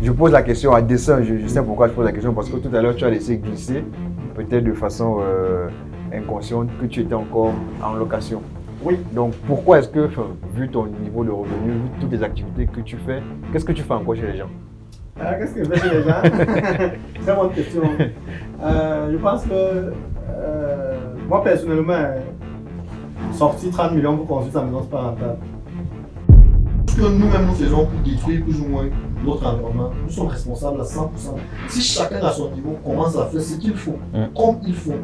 Je pose la question à dessein, je sais pourquoi je pose la question, parce que tout à l'heure tu as laissé glisser, peut-être de façon inconsciente, que tu étais encore en location. Oui. Donc pourquoi est-ce que, vu ton niveau de revenu, vu toutes les activités que tu fais, qu'est-ce que tu fais encore chez les gens? Qu'est-ce que je fais chez les gens? Très bonne question. Je pense que moi personnellement, sortir 30 millions pour construire sa maison, c'est pas rentable. Ce que nous-mêmes nous faisons pour détruire plus ou moins notre environnement, nous sommes responsables à 100%. Si chacun à son niveau commence à faire ce qu'il faut, comme il faut,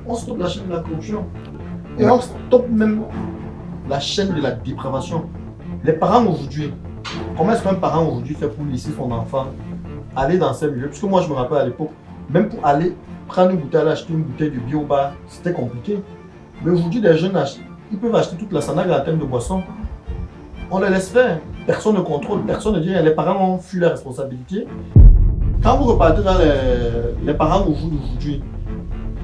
on stoppe la chaîne de la corruption. Et on stoppe même la chaîne de la dépravation. Les parents aujourd'hui, comment est-ce qu'un parent aujourd'hui fait pour laisser son enfant aller dans ces milieux? Parce que moi je me rappelle à l'époque, même pour aller prendre une bouteille, aller acheter une bouteille de bio-bar, c'était compliqué. Mais aujourd'hui, les jeunes, ils peuvent acheter toute la sanague à la thème de boisson. On les laisse faire. Personne ne contrôle, personne ne dit rien. Les parents ont fui la responsabilité. Quand vous repartez dans les parents aujourd'hui,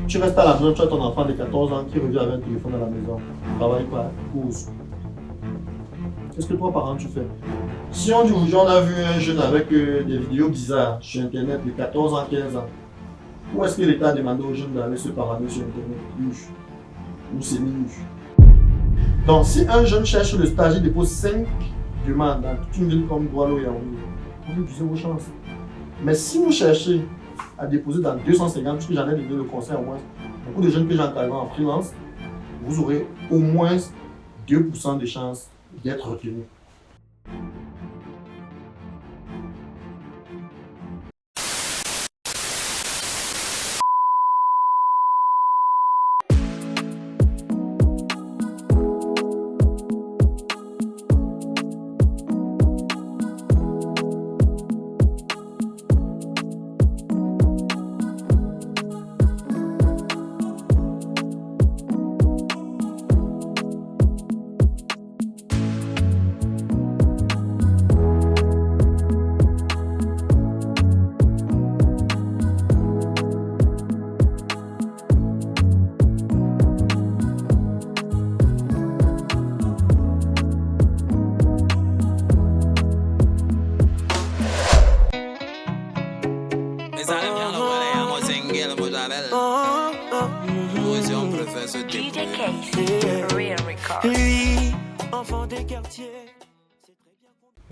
tu restes à la maison, tu as ton enfant de 14 ans qui revient avec un téléphone à la maison. Il travaille pas, cause. Qu'est-ce que toi, parent, tu fais? Si on dit aujourd'hui, on a vu un jeune avec des vidéos bizarres sur Internet de 14 ans, 15 ans, où est-ce que l'État a demandé aux jeunes d'aller se parader sur Internet, nus ou semi-nus? Donc, si un jeune cherche le stage, il dépose 5 demandes dans toute une ville comme Douala ou Yaoundé, vous réduisez vos chances. Mais si vous cherchez à déposer dans 250, puisque j'en ai donné le conseil au moins, beaucoup de jeunes que j'encadre en freelance, vous aurez au moins 2% de chances d'être retenu.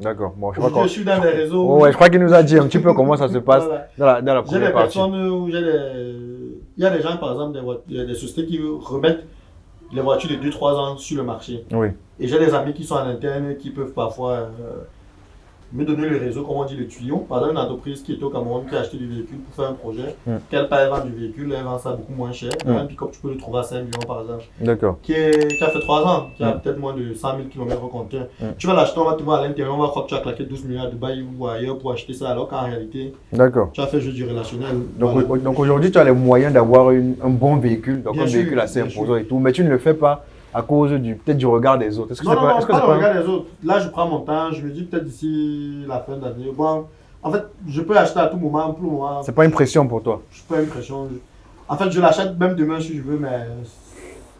D'accord. Bon, je suis dans les réseaux. Oh, ouais, je crois qu'il nous a dit un petit peu comment ça se passe voilà. dans la première partie. Il y a des gens, par exemple, des sociétés qui remettent les voitures de 2-3 ans sur le marché. Oui. Et j'ai des amis qui sont en interne qui peuvent parfois me donner le réseau, comme on dit, le tuyau. Par exemple, une entreprise qui est au Cameroun qui a acheté du véhicule pour faire un projet, qu'elle part vendre du véhicule, elle vend ça beaucoup moins cher. Un pick-up, tu peux le trouver à 5 millions par exemple. D'accord. Qui a fait 3 ans, qui a peut-être moins de 100 000 km au compteur. Tu vas l'acheter, on va te voir à l'intérieur, on va croire que tu as claqué 12 millions à Dubaï ou ailleurs pour acheter ça, alors qu'en réalité, tu as fait juste du relationnel. Donc aujourd'hui, tu as les moyens d'avoir un bon véhicule, donc un véhicule assez imposant et tout, mais tu ne le fais pas à cause peut-être du regard des autres. Non, pas le regard des autres. Là, je prends mon temps, je me dis peut-être d'ici la fin de l'année. Bon, en fait, je peux acheter à tout moment, pour le moment. C'est pas une pression pour toi? Je pas une pression. En fait, je l'achète même demain si je veux, mais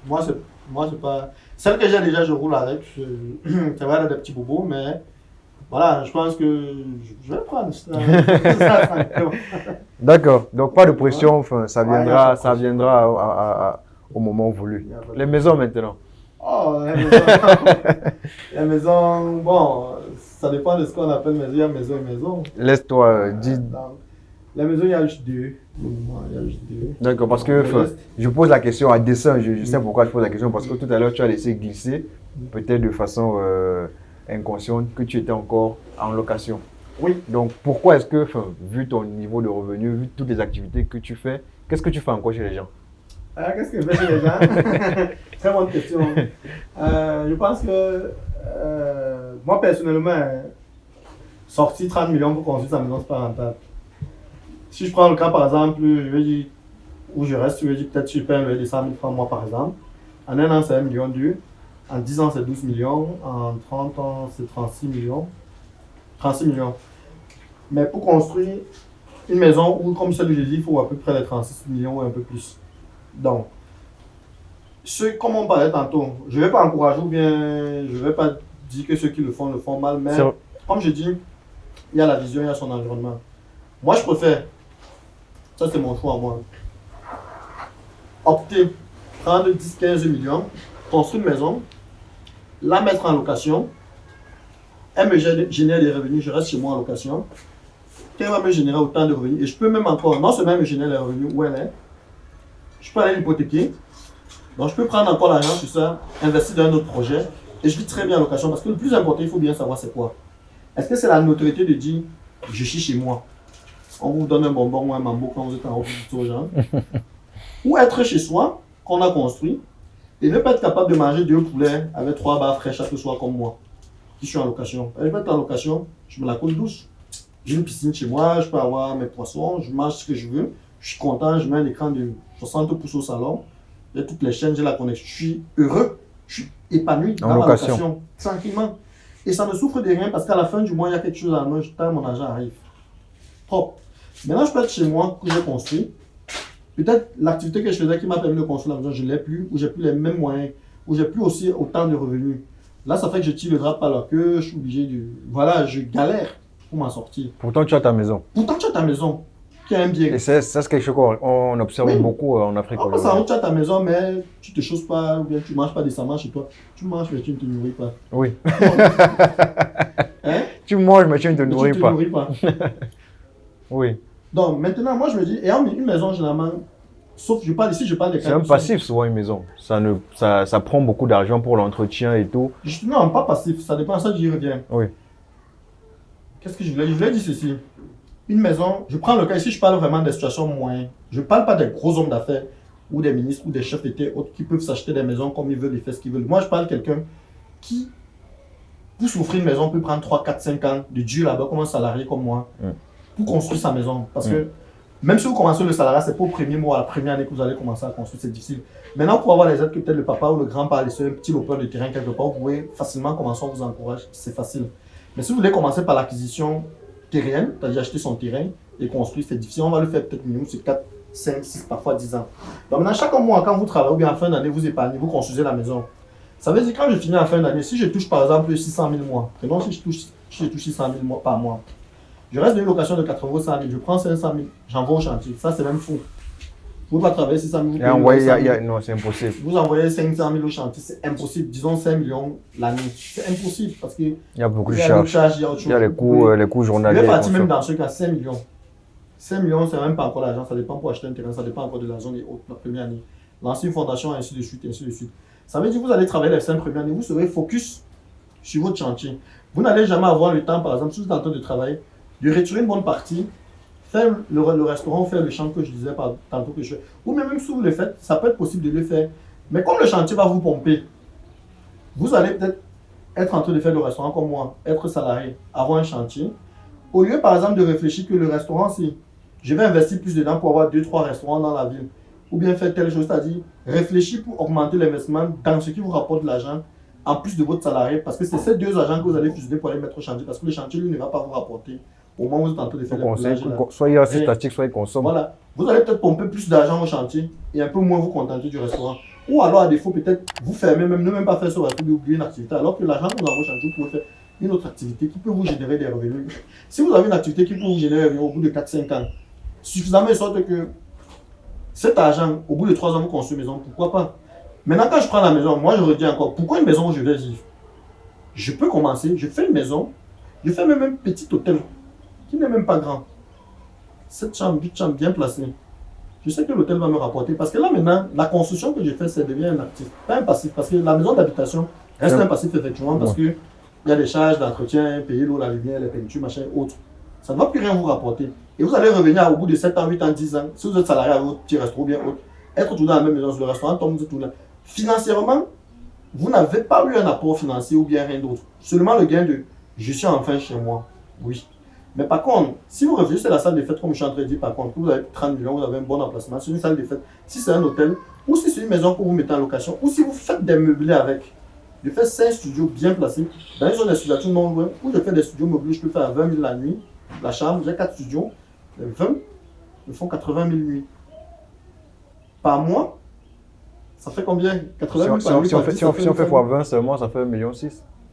moi, c'est pas... Celle que j'ai déjà, je roule avec. C'est vrai, elle a des petits bobos, mais voilà, je pense que je vais le prendre. D'accord, donc pas de pression, enfin, ça viendra au moment voulu. Les maisons maintenant. Oh, les maisons, bon, ça dépend de ce qu'on appelle maison. Il y a maison et maison. Laisse-toi dire. La maison, il y a juste deux. D'accord, parce que je pose la question à dessein, je sais pourquoi je pose la question, parce que tout à l'heure tu as laissé glisser, peut-être de façon inconsciente, que tu étais encore en location. Oui. Donc pourquoi est-ce que, vu ton niveau de revenu, vu toutes les activités que tu fais, qu'est-ce que tu fais encore chez les gens? Qu'est-ce que je fais chez les gens? Très bonne question. Je pense que moi personnellement, sortir 30 millions pour construire sa maison, c'est pas rentable. Si je prends le cas par exemple, je vais dire où je reste, je vais dire peut-être que je paye un loyer de 100 000 francs moi par exemple. En un an, c'est 1,2 million. En 10 ans, c'est 12 millions. En 30 ans, c'est 36 millions. 36 millions. Mais pour construire une maison où, comme celle que j'ai dit, il faut à peu près les 36 millions ou un peu plus. Donc, comme on parlait tantôt, je ne vais pas encourager ou bien je ne vais pas dire que ceux qui le font mal, mais comme je dis, il y a la vision, il y a son environnement. Moi, je préfère, ça c'est mon choix, moi, opter, prendre 10-15 millions, construire une maison, la mettre en location, elle me génère des revenus, je reste chez moi en location, qu'elle va me générer autant de revenus, et je peux même encore, non seulement elle me générer les revenus où elle est, je peux aller l'hypothéquer, donc je peux prendre encore l'argent sur ça, investir dans un autre projet, et je vis très bien en location, parce que le plus important, il faut bien savoir c'est quoi. Est-ce que c'est la notoriété de dire, je suis chez moi, on vous donne un bonbon ou un mambo quand vous êtes en haut aux gens, ou être chez soi, qu'on a construit, et ne pas être capable de manger 2 poulets avec 3 barres fraîches chaque soir comme moi, qui suis en location. Je peux être en location, je me la coule douce. J'ai une piscine chez moi, je peux avoir mes poissons, je mange ce que je veux, je suis content, je mets un écran de 60 pouces au salon, j'ai toutes les chaînes, j'ai la connexion, je suis heureux, je suis épanoui dans la location, tranquillement. Et ça ne souffre de rien parce qu'à la fin du mois, il y a quelque chose à la main, mon argent arrive. Propre. Maintenant, je peux être chez moi, que j'ai construit. Peut-être l'activité que je faisais qui m'a permis de construire la maison, je ne l'ai plus, ou j'ai plus les mêmes moyens, ou j'ai plus aussi autant de revenus. Là, ça fait que je tire le drap par la queue, je suis obligé de... Voilà, je galère pour m'en sortir. Pourtant, tu as ta maison. Pourtant, tu as ta maison, qui a un bien. Et ça, c'est quelque chose qu'on observe beaucoup en Afrique. En passant, tu as ta maison, mais tu ne te choses pas, ou bien tu ne manges pas décemment chez toi. Tu manges, mais tu ne te nourris pas. Oui. Hein? Tu manges, mais tu ne te nourris pas. Tu ne te nourris pas. Oui. Donc, maintenant, moi, je me dis, et une maison, généralement, sauf je parle ici, je parle des cas. C'est un passif, souvent, une maison. Ça prend beaucoup d'argent pour l'entretien et tout. Non, pas passif, ça dépend, ça j'y reviens. Oui. Qu'est-ce que je voulais dire? Je voulais dire ceci. Une maison, je prends le cas ici, je parle vraiment des situations moyennes. Je ne parle pas des gros hommes d'affaires ou des ministres ou des chefs d'État autres qui peuvent s'acheter des maisons comme ils veulent et faire ce qu'ils veulent. Moi, je parle de quelqu'un qui, pour s'offrir une maison, peut prendre 3, 4, 5 ans de dur là-bas comme un salarié comme moi pour construire sa maison. Parce que même si vous commencez le salariat, ce n'est pas au premier mois, à la première année que vous allez commencer à construire, c'est difficile. Maintenant, pour avoir les aides que peut-être le papa ou le grand-père a laissé un petit lopeur de terrain quelque part, vous pouvez facilement commencer, on vous encourage, c'est facile. Mais si vous voulez commencer par l'acquisition terrienne, c'est-à-dire acheter son terrain et construire, c'est difficile. On va le faire peut-être minimum sur 4, 5, 6, parfois 10 ans. Donc maintenant, chaque mois, quand vous travaillez ou bien en fin d'année, vous épargnez, vous construisez la maison. Ça veut dire que quand je finis en fin d'année, si je touche par exemple 600 000 mois, et donc si je touche 600 000 mois par mois, je reste dans une location de 80 000, 100 000, je prends 500 000, j'envoie au chantier. Ça, c'est même fou. Vous ne pouvez pas travailler 600 000. Non, c'est impossible. Vous envoyez 500 000 au chantier, c'est impossible. Disons 5 millions l'année. C'est impossible parce qu'il y a beaucoup de charges. Il y a les coûts journaliers. Il est parti même dans ce cas 5 millions. 5 millions, c'est même pas encore l'argent. Ça dépend pour acheter un terrain, ça dépend encore de la zone et autres, la première année. Lancer une fondation, ainsi de suite, ainsi de suite. Ça veut dire que vous allez travailler les 5 premières années, vous serez focus sur votre chantier. Vous n'allez jamais avoir le temps, par exemple, si vous êtes en train de travailler, de retirer une bonne partie, faire le restaurant, faire le chantier que je disais tantôt que je fais. Ou même si vous le faites, ça peut être possible de le faire. Mais comme le chantier va vous pomper, vous allez peut-être être en train de faire le restaurant comme moi, être salarié, avoir un chantier. Au lieu, par exemple, de réfléchir que le restaurant, si je vais investir plus dedans pour avoir 2-3 restaurants dans la ville, ou bien faire telle chose, c'est-à-dire réfléchir pour augmenter l'investissement dans ce qui vous rapporte de l'argent, en plus de votre salarié, parce que c'est ces 2 agents que vous allez fusionner pour aller mettre au chantier, parce que le chantier, lui, ne va pas vous rapporter au moment où vous êtes en train de faire le soyez assez statique, soyez consomme. Voilà. Vous allez peut-être pomper plus d'argent au chantier et un peu moins vous contenter du restaurant. Ou alors, à défaut, peut-être vous fermez, ne même pas faire ce restaurant, vous oubliez une activité, alors que l'argent que vous avez au chantier, vous pouvez faire une autre activité qui peut vous générer des revenus. Si vous avez une activité qui peut vous générer des revenus au bout de 4-5 ans, suffisamment de sorte que cet argent, au bout de 3 ans, vous construisez une maison, pourquoi pas? Maintenant, quand je prends la maison, moi je redis encore, pourquoi une maison où je vais vivre? Je peux commencer, je fais une maison, je fais même un petit hôtel qui n'est même pas grand. 7 chambres, 8 chambres bien placées. Je sais que l'hôtel va me rapporter parce que là maintenant, la construction que j'ai fait, ça devient un actif, pas un passif. Parce que la maison d'habitation reste un passif effectivement parce qu'il y a des charges d'entretien, payer l'eau, la lumière, les peintures, machin, autres. Ça ne va plus rien vous rapporter. Et vous allez revenir au bout de 7 ans, 8 ans, 10 ans, si vous êtes salarié à votre petit restaurant ou bien autre, être tout dans la même maison, sur le restaurant, tombe tout là. Financièrement, vous n'avez pas eu un apport financier ou bien rien d'autre. Seulement le gain de je suis enfin chez moi. Oui. Mais par contre, si vous réfléchissez à la salle de fête, comme je suis en train de dire, par contre, que vous avez 30 millions, vous avez un bon emplacement, c'est une salle de fête. Si c'est un hôtel, ou si c'est une maison que vous mettez en location, ou si vous faites des meublés avec, je fais 5 studios bien placés, dans une zone d'exploitation non loin, où je fais des studios meublés, je peux faire à 20 000 la nuit, la chambre, j'ai 4 studios, 20 me font 80 000 nuits. Par mois, ça fait combien? 80 000 par nuit. Si on fait x20 seulement, ça fait 1,6 million.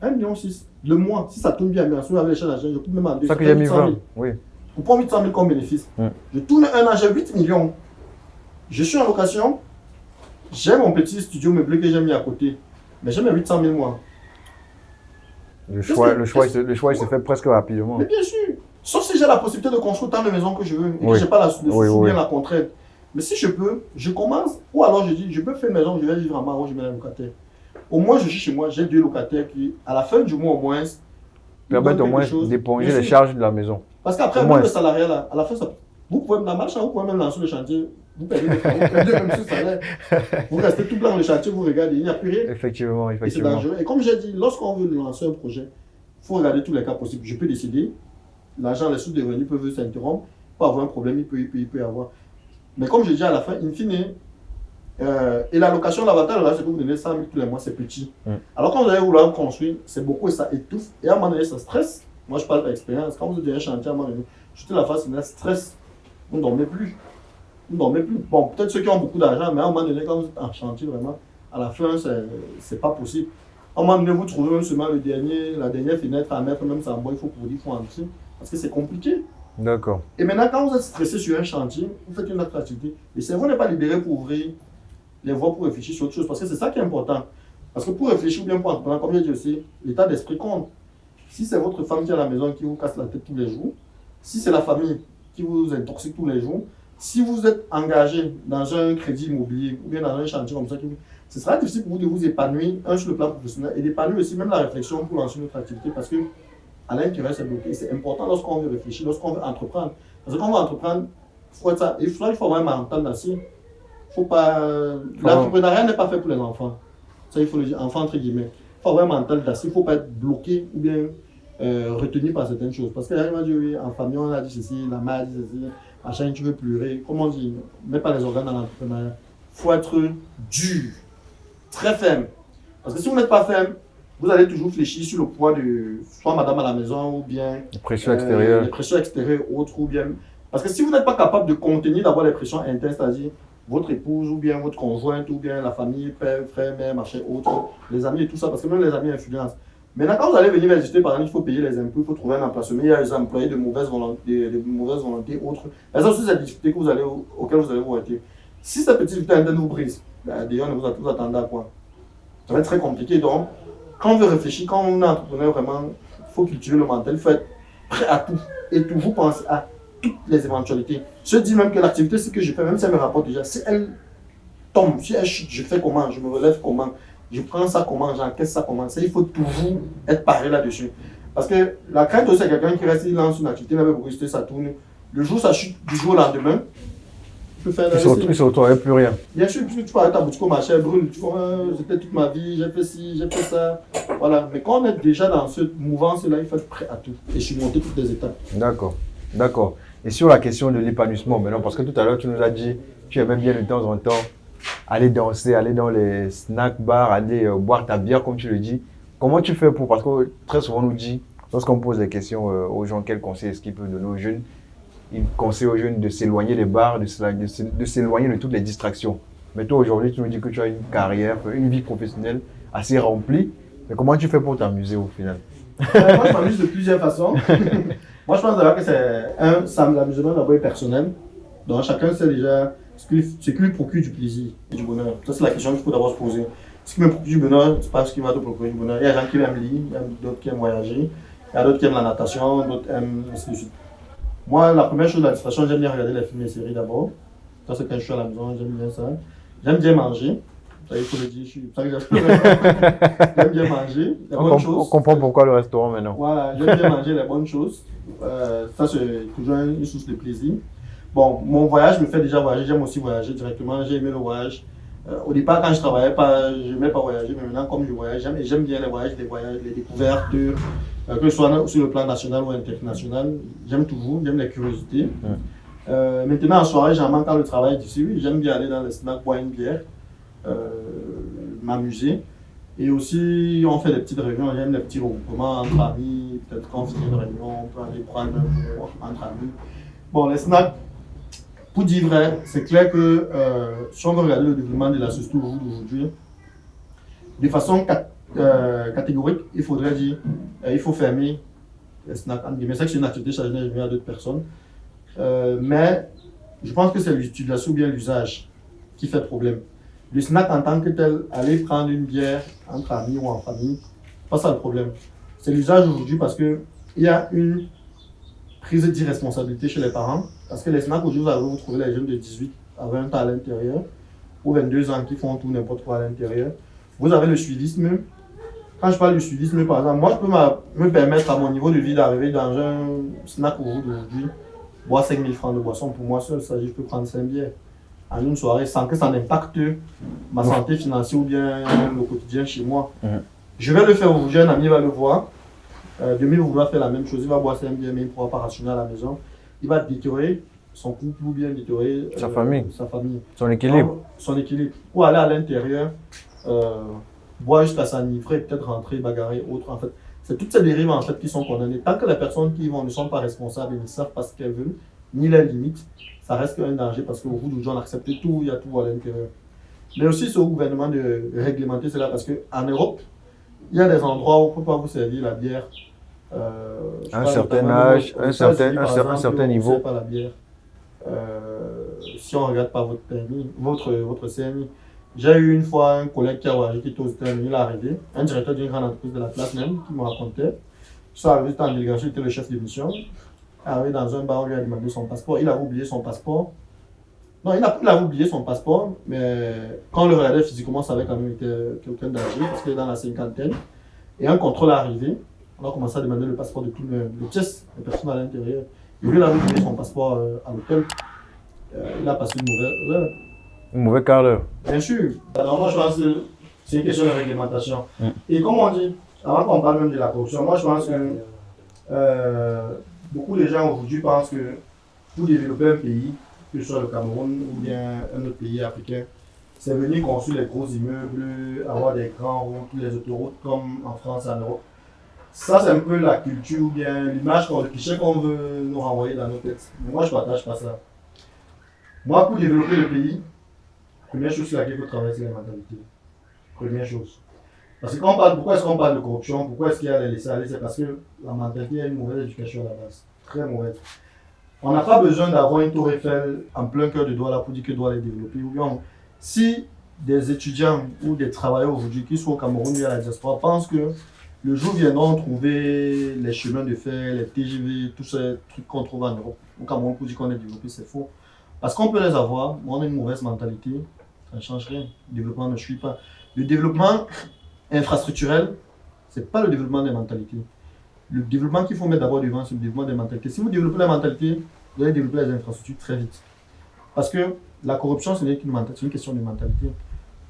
1,6 million. Le mois, si ça tourne bien, avec les charges d'agent, je peux même en C'est ça que j'ai mis 20. Oui. Pour prendre 800 000 comme bénéfice. Je tourne un an, j'ai 8 millions. Je suis en location. J'ai mon petit studio meublé que j'ai mis à côté. Mais j'ai mes 800 000 mois. Le choix, il se fait presque rapidement. Mais bien sûr. Sauf si j'ai la possibilité de construire tant de maisons que je veux. Et que je n'ai pas bien la contrainte. Mais si je peux, je commence. Ou alors je dis, je peux faire une maison, je vais vivre en Maroc, je mets un locataire. Au moins, je suis chez moi, j'ai 2 locataires qui, à la fin du mois au moins, permettent au moins d'éponger les charges de la maison. Parce qu'après, même le salariat, là, à la fin, vous pouvez, dans vous pouvez même lancer le chantier, vous perdez même ce salaire. Vous restez tout blanc dans le chantier, vous regardez, il n'y a plus rien. Effectivement. Et c'est dangereux. Et comme j'ai dit, lorsqu'on veut lancer un projet, il faut regarder tous les cas possibles. Je peux décider, l'argent, les sous de revenus peuvent s'interrompre, pas avoir un problème, il peut y avoir. Mais comme je dis à la fin, in fine, et la location, l'avantage, c'est que vous donnez 100 000 tous les mois, c'est petit. Alors quand vous allez vouloir construire, c'est beaucoup et ça étouffe. Et à un moment donné, ça stresse. Moi, je parle d'expérience. Quand vous êtes dans un chantier, à un moment donné, jeter la face, il stress. Vous ne dormez plus. Vous ne dormez plus. Bon, peut-être ceux qui ont beaucoup d'argent, mais à un moment donné, quand vous êtes en chantier, vraiment, à la fin, c'est pas possible. À un moment donné, vous trouvez même seulement la dernière fenêtre à mettre, même ça en bois, il faut pour dire, il faut entrer. Parce que c'est compliqué. D'accord. Et maintenant, quand vous êtes stressé sur un chantier, vous faites une autre activité. Le cerveau n'est pas libéré pour ouvrir les voies pour réfléchir sur autre chose. Parce que c'est ça qui est important. Parce que pour réfléchir ou bien pour entreprendre, comme je dis aussi, l'état d'esprit compte. Si c'est votre femme qui est à la maison qui vous casse la tête tous les jours, si c'est la famille qui vous intoxique tous les jours, si vous êtes engagé dans un crédit immobilier ou bien dans un chantier comme ça, ce sera difficile pour vous de vous épanouir, sur le plan professionnel, et d'épanouir aussi même la réflexion pour lancer notre activité. Parce que à l'intérieur, c'est bloqué. C'est important lorsqu'on veut réfléchir, lorsqu'on veut entreprendre. Parce que quand on va entreprendre, il faut avoir un mental d'acier. Faut pas. L'entrepreneuriat n'est pas fait pour les enfants. Ça, il faut le dire, enfants entre guillemets. Il faut avoir un mental d'acier. Il ne faut pas être bloqué ou bien retenu par certaines choses. Parce qu'elle m'a dit, oui, en famille, on a dit ceci, la mère a dit ceci, machin, tu veux pleurer. Comment on dit, mets pas les organes dans l'entrepreneuriat. Il faut être dur, très ferme. Parce que si vous n'êtes pas ferme, vous allez toujours fléchir sur le poids de soit madame à la maison ou bien les pressions extérieures. Les pressions extérieures autres ou bien. Parce que si vous n'êtes pas capable de contenir d'abord les pressions internes, c'est-à-dire votre épouse ou bien votre conjointe ou bien la famille, père, frère, mère, machin, autre, les amis et tout ça, parce que même les amis influencent. Maintenant, quand vous allez venir visiter, par exemple, il faut payer les impôts, il faut trouver un emplacement, il y a des employés de mauvaise volonté, autres. Ça aussi, c'est des difficultés auxquelles vous allez vous arrêter. Si cette petite difficulté interne vous brise, d'ailleurs, ne vous attendez à quoi? Ça va être très compliqué. Donc, quand on veut réfléchir, quand on est entrepreneur, vraiment, il faut cultiver le mental, il faut être prêt à tout et toujours penser à toutes les éventualités. Je dis même que l'activité, c'est que je fais, même si elle me rapporte déjà, si elle tombe, si elle chute, je fais comment, je me relève comment, je prends ça comment, j'encaisse ça comment. Ça, il faut toujours être paré là-dessus. Parce que la crainte aussi, c'est quelqu'un qui reste, il lance une activité, il avait beaucoup de ça tourne. Le jour ça chute, du jour au lendemain, tu peux faire il se retrouve plus rien. Bien sûr, puisque tu peux arrêter ta boutique au marché, brûle, tu vois, c'était toute ma vie, j'ai fait ci, j'ai fait ça. Voilà. Mais quand on est déjà dans cette mouvance-là, il faut être prêt à tout et surmonter toutes les étapes. D'accord, d'accord. Et sur la question de l'épanouissement, maintenant, parce que tout à l'heure, tu nous as dit, tu aimais bien de temps en temps aller danser, aller dans les snack bars, aller boire ta bière, comme tu le dis. Comment tu fais pour, parce que très souvent on nous dit, lorsqu'on pose des questions aux gens, quel conseil est-ce qu'ils peuvent donner aux jeunes, ils conseillent aux jeunes de s'éloigner des bars, de s'éloigner de toutes les distractions. Mais toi, aujourd'hui, tu nous dis que tu as une carrière, une vie professionnelle assez remplie. Mais comment tu fais pour t'amuser au final? Moi, je m'amuse de plusieurs façons. Moi, je pense d'abord que l'amusement d'abord est personnel. Donc, chacun sait déjà ce qui lui procure du plaisir et du bonheur. Ça, c'est la question qu'il faut d'abord se poser. Ce qui me procure du bonheur, c'est pas ce qui va te procurer du bonheur. Il y a des gens qui aiment lire, il y a d'autres qui aiment voyager, il y a d'autres qui aiment la natation, d'autres aiment ainsi de suite. Moi, la première chose, la distraction, j'aime bien regarder les films et les séries d'abord. Ça, c'est quand je suis à la maison, j'aime bien ça. J'aime bien manger. Ça, il faut le dire, j'aime bien manger, les bonnes choses. On comprend pourquoi le restaurant maintenant. Voilà, j'aime bien manger les bonnes choses. Ça, c'est toujours une source de plaisir. Bon, mon voyage me fait déjà voyager, j'aime aussi voyager directement, j'ai aimé le voyage. Au départ, quand je travaillais pas, je n'aimais pas voyager, mais maintenant, comme je voyage, j'aime bien les voyages, les découvertes, que ce soit sur le plan national ou international. J'aime toujours, j'aime les curiosités. Maintenant, en soirée, j'en manque quand le travail est difficile. Oui, j'aime bien aller dans les snacks, boire une bière, m'amuser. Et aussi, on fait des petites réunions, j'aime les petits regroupements entre amis. Peut-être quand on finit une réunion, on peut aller prendre un bout entre amis. Bon, les snacks, pour dire vrai, c'est clair que si on veut regarder le développement de la société aujourd'hui, de façon catégorique, il faudrait dire il faut fermer les snacks. Mais c'est que c'est une activité chargée à d'autres personnes. Mais je pense que c'est l'utilisation ou bien l'usage qui fait problème. Le snack en tant que tel, aller prendre une bière entre amis ou en famille, pas ça le problème. C'est l'usage aujourd'hui parce qu'il y a une prise d'irresponsabilité chez les parents. Parce que les snacks aujourd'hui, vous trouvez les jeunes de 18 à 20 ans à l'intérieur, ou 22 ans qui font tout n'importe quoi à l'intérieur. Vous avez le suivisme. Quand je parle du suivisme, par exemple, moi je peux me permettre à mon niveau de vie d'arriver dans un snack aujourd'hui, boire 5 000 francs de boisson pour moi seul, ça, je peux prendre 5 bières en une soirée sans que ça n'impacte ma santé financière ou bien le quotidien chez moi. Je vais le faire aujourd'hui, un ami va le voir. Demain, il va faire la même chose, il va boire 5 bières, mais il ne pourra pas rationner à la maison. Il va détériorer son couple ou bien détériorer sa famille, son équilibre. Son équilibre. Ou aller à l'intérieur, boire jusqu'à s'enivrer, peut-être rentrer, bagarrer, autre. En fait, c'est toutes ces dérives en fait, qui sont condamnées. Tant que les personnes qui y vont ne sont pas responsables et ne savent pas ce qu'elles veulent, ni leurs limites, ça reste un danger parce qu'au bout du jour, on accepte tout, il y a tout à l'intérieur. Mais aussi, c'est au gouvernement de réglementer cela parce qu'en Europe, il y a des endroits où on ne peut pas vous servir la bière. Un certain âge, un certain niveau. Pas la bière. Si on ne regarde pas votre permis, votre CMI. J'ai eu une fois un collègue qui a voyagé, qui était aux États-Unis, il est arrivé, un directeur d'une grande entreprise de la place même, qui me racontait. Je suis arrivé, j'étais en délégation, il était le chef de mission. Arrivé dans un bar, on lui a demandé son passeport. Il avait oublié son passeport. Non, il avait oublié son passeport, mais quand on le regardait physiquement, ça avait quand même été quelqu'un d'âgé, parce qu'il est dans la cinquantaine. Et un contrôle est arrivé. On a commencé à demander le passeport de tout le pièces, les personnes à l'intérieur. Et lui, il avait oublié son passeport à l'hôtel. Il a passé une mauvaise heure. Une mauvaise quart d'heure. Bien sûr. Alors moi, je pense que c'est une question de réglementation. Et comme on dit, avant qu'on parle même de la corruption, moi je pense que beaucoup de gens aujourd'hui pensent que pour développer un pays, que ce soit le Cameroun ou bien un autre pays africain, c'est venir construire les gros immeubles, avoir des grands routes, les autoroutes comme en France et en Europe. Ça, c'est un peu la culture ou bien l'image, le cliché qu'on veut nous renvoyer dans nos têtes. Mais moi, je ne partage pas ça. Moi, pour développer le pays, première chose sur laquelle il faut travailler, c'est la mentalité. Première chose. Parce que quand on parle, pourquoi est-ce qu'on parle de corruption, pourquoi est-ce qu'il y a les laisser aller, c'est parce que la mentalité a une mauvaise éducation à la base. Très mauvaise. On n'a pas besoin d'avoir une tour Eiffel en plein cœur de Douala pour dire que Douala est développé. Ou bien, si des étudiants ou des travailleurs aujourd'hui qui sont au Cameroun ou à la diaspora pensent que le jour viendra trouver les chemins de fer, les TGV, tous ces trucs qu'on trouve en Europe, au Cameroun pour dire qu'on est développé, c'est faux. Parce qu'on peut les avoir, mais on a une mauvaise mentalité, ça ne change rien. Le développement ne suit pas. Le développement infrastructurel, ce n'est pas le développement des mentalités. Le développement qu'il faut mettre d'abord devant, c'est le développement des mentalités. Si vous développez la mentalité, vous allez développer les infrastructures très vite. Parce que la corruption, ce n'est qu'une mentalité, c'est une question de mentalité.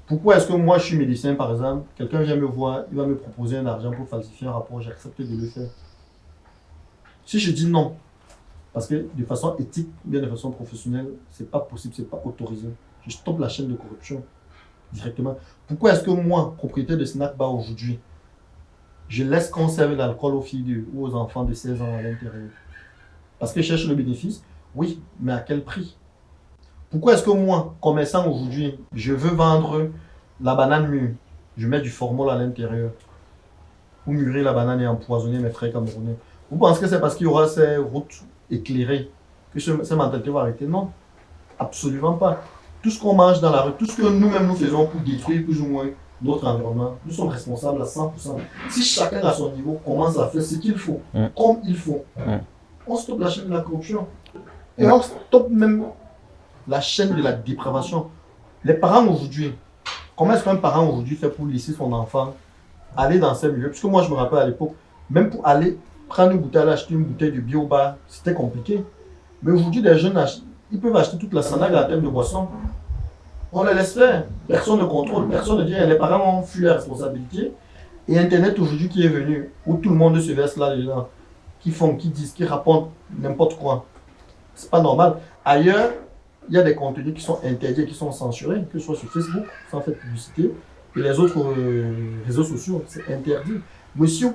Pourquoi est-ce que moi, je suis médecin, par exemple, quelqu'un vient me voir, il va me proposer un argent pour falsifier un rapport, j'accepte de le faire. Si je dis non, parce que de façon éthique, bien de façon professionnelle, ce n'est pas possible, ce n'est pas autorisé. Je stoppe la chaîne de corruption directement. Pourquoi est-ce que moi, propriétaire de snack bar aujourd'hui, je laisse conserver l'alcool aux filles ou aux enfants de 16 ans à l'intérieur? Parce que je cherche le bénéfice? Oui, mais à quel prix? Pourquoi est-ce que moi, commerçant aujourd'hui, je veux vendre la banane mûre, je mets du formol à l'intérieur pour mûrir la banane et empoisonner mes frères camerounais? Vous pensez que c'est parce qu'il y aura ces routes éclairées que ces mentalités vont arrêter? Non, absolument pas. Tout ce qu'on mange dans la rue, tout ce que nous-mêmes nous faisons pour détruire plus ou moins notre environnement, nous sommes responsables à 100%. Si chacun à son niveau commence à faire ce qu'il faut, comme il faut, on stoppe la chaîne de la corruption. Et on stoppe même la chaîne de la dépravation. Les parents aujourd'hui, comment est-ce qu'un parent aujourd'hui fait pour laisser son enfant aller dans ces milieux? Parce que moi je me rappelle à l'époque, même pour aller prendre une bouteille, aller acheter une bouteille de bio-bar, c'était compliqué. Mais aujourd'hui, les jeunes, ils peuvent acheter toute la salade à thème de boisson. On les laisse faire. Personne ne contrôle, personne ne dit. Les parents ont fui la responsabilité. Et Internet aujourd'hui qui est venu, où tout le monde se verse là-dedans, qui font, qui disent, qui racontent n'importe quoi. C'est pas normal. Ailleurs, il y a des contenus qui sont interdits, qui sont censurés, que ce soit sur Facebook, sans faire publicité, et les autres réseaux sociaux, c'est interdit. Mais si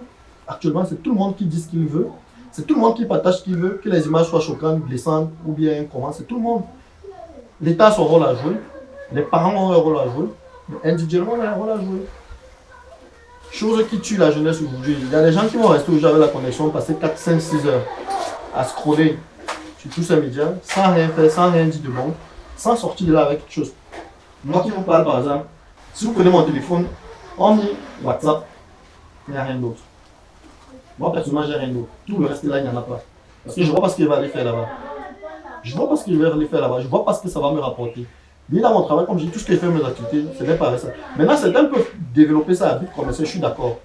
actuellement, c'est tout le monde qui dit ce qu'il veut, c'est tout le monde qui partage ce qu'il veut, que les images soient choquantes, blessantes, ou bien comment, c'est tout le monde. L'État a son rôle à jouer, les parents ont leur rôle à jouer, mais individuellement, on a un rôle à jouer. Chose qui tue la jeunesse aujourd'hui. Il y a des gens qui vont rester aujourd'hui avec la connexion, passer 4, 5, 6 heures à scroller sur tous ces médias, sans rien faire, sans rien dire de bon, sans sortir de là avec quelque chose. Moi qui vous parle par exemple, si vous prenez mon téléphone, on dit WhatsApp, il n'y a rien d'autre. Moi personnellement, j'ai rien d'autre. Tout le reste là, il n'y en a pas. Parce que je ne vois pas ce qu'il va aller faire là-bas. Je ne vois pas ce qu'il va aller faire là-bas. Je ne vois pas ce que ça va me rapporter. Ni dans mon travail, comme je dis, tout ce que je fais, mes activités, ce n'est pas ça. Maintenant, certains peuvent développer ça à but commercial, je suis d'accord.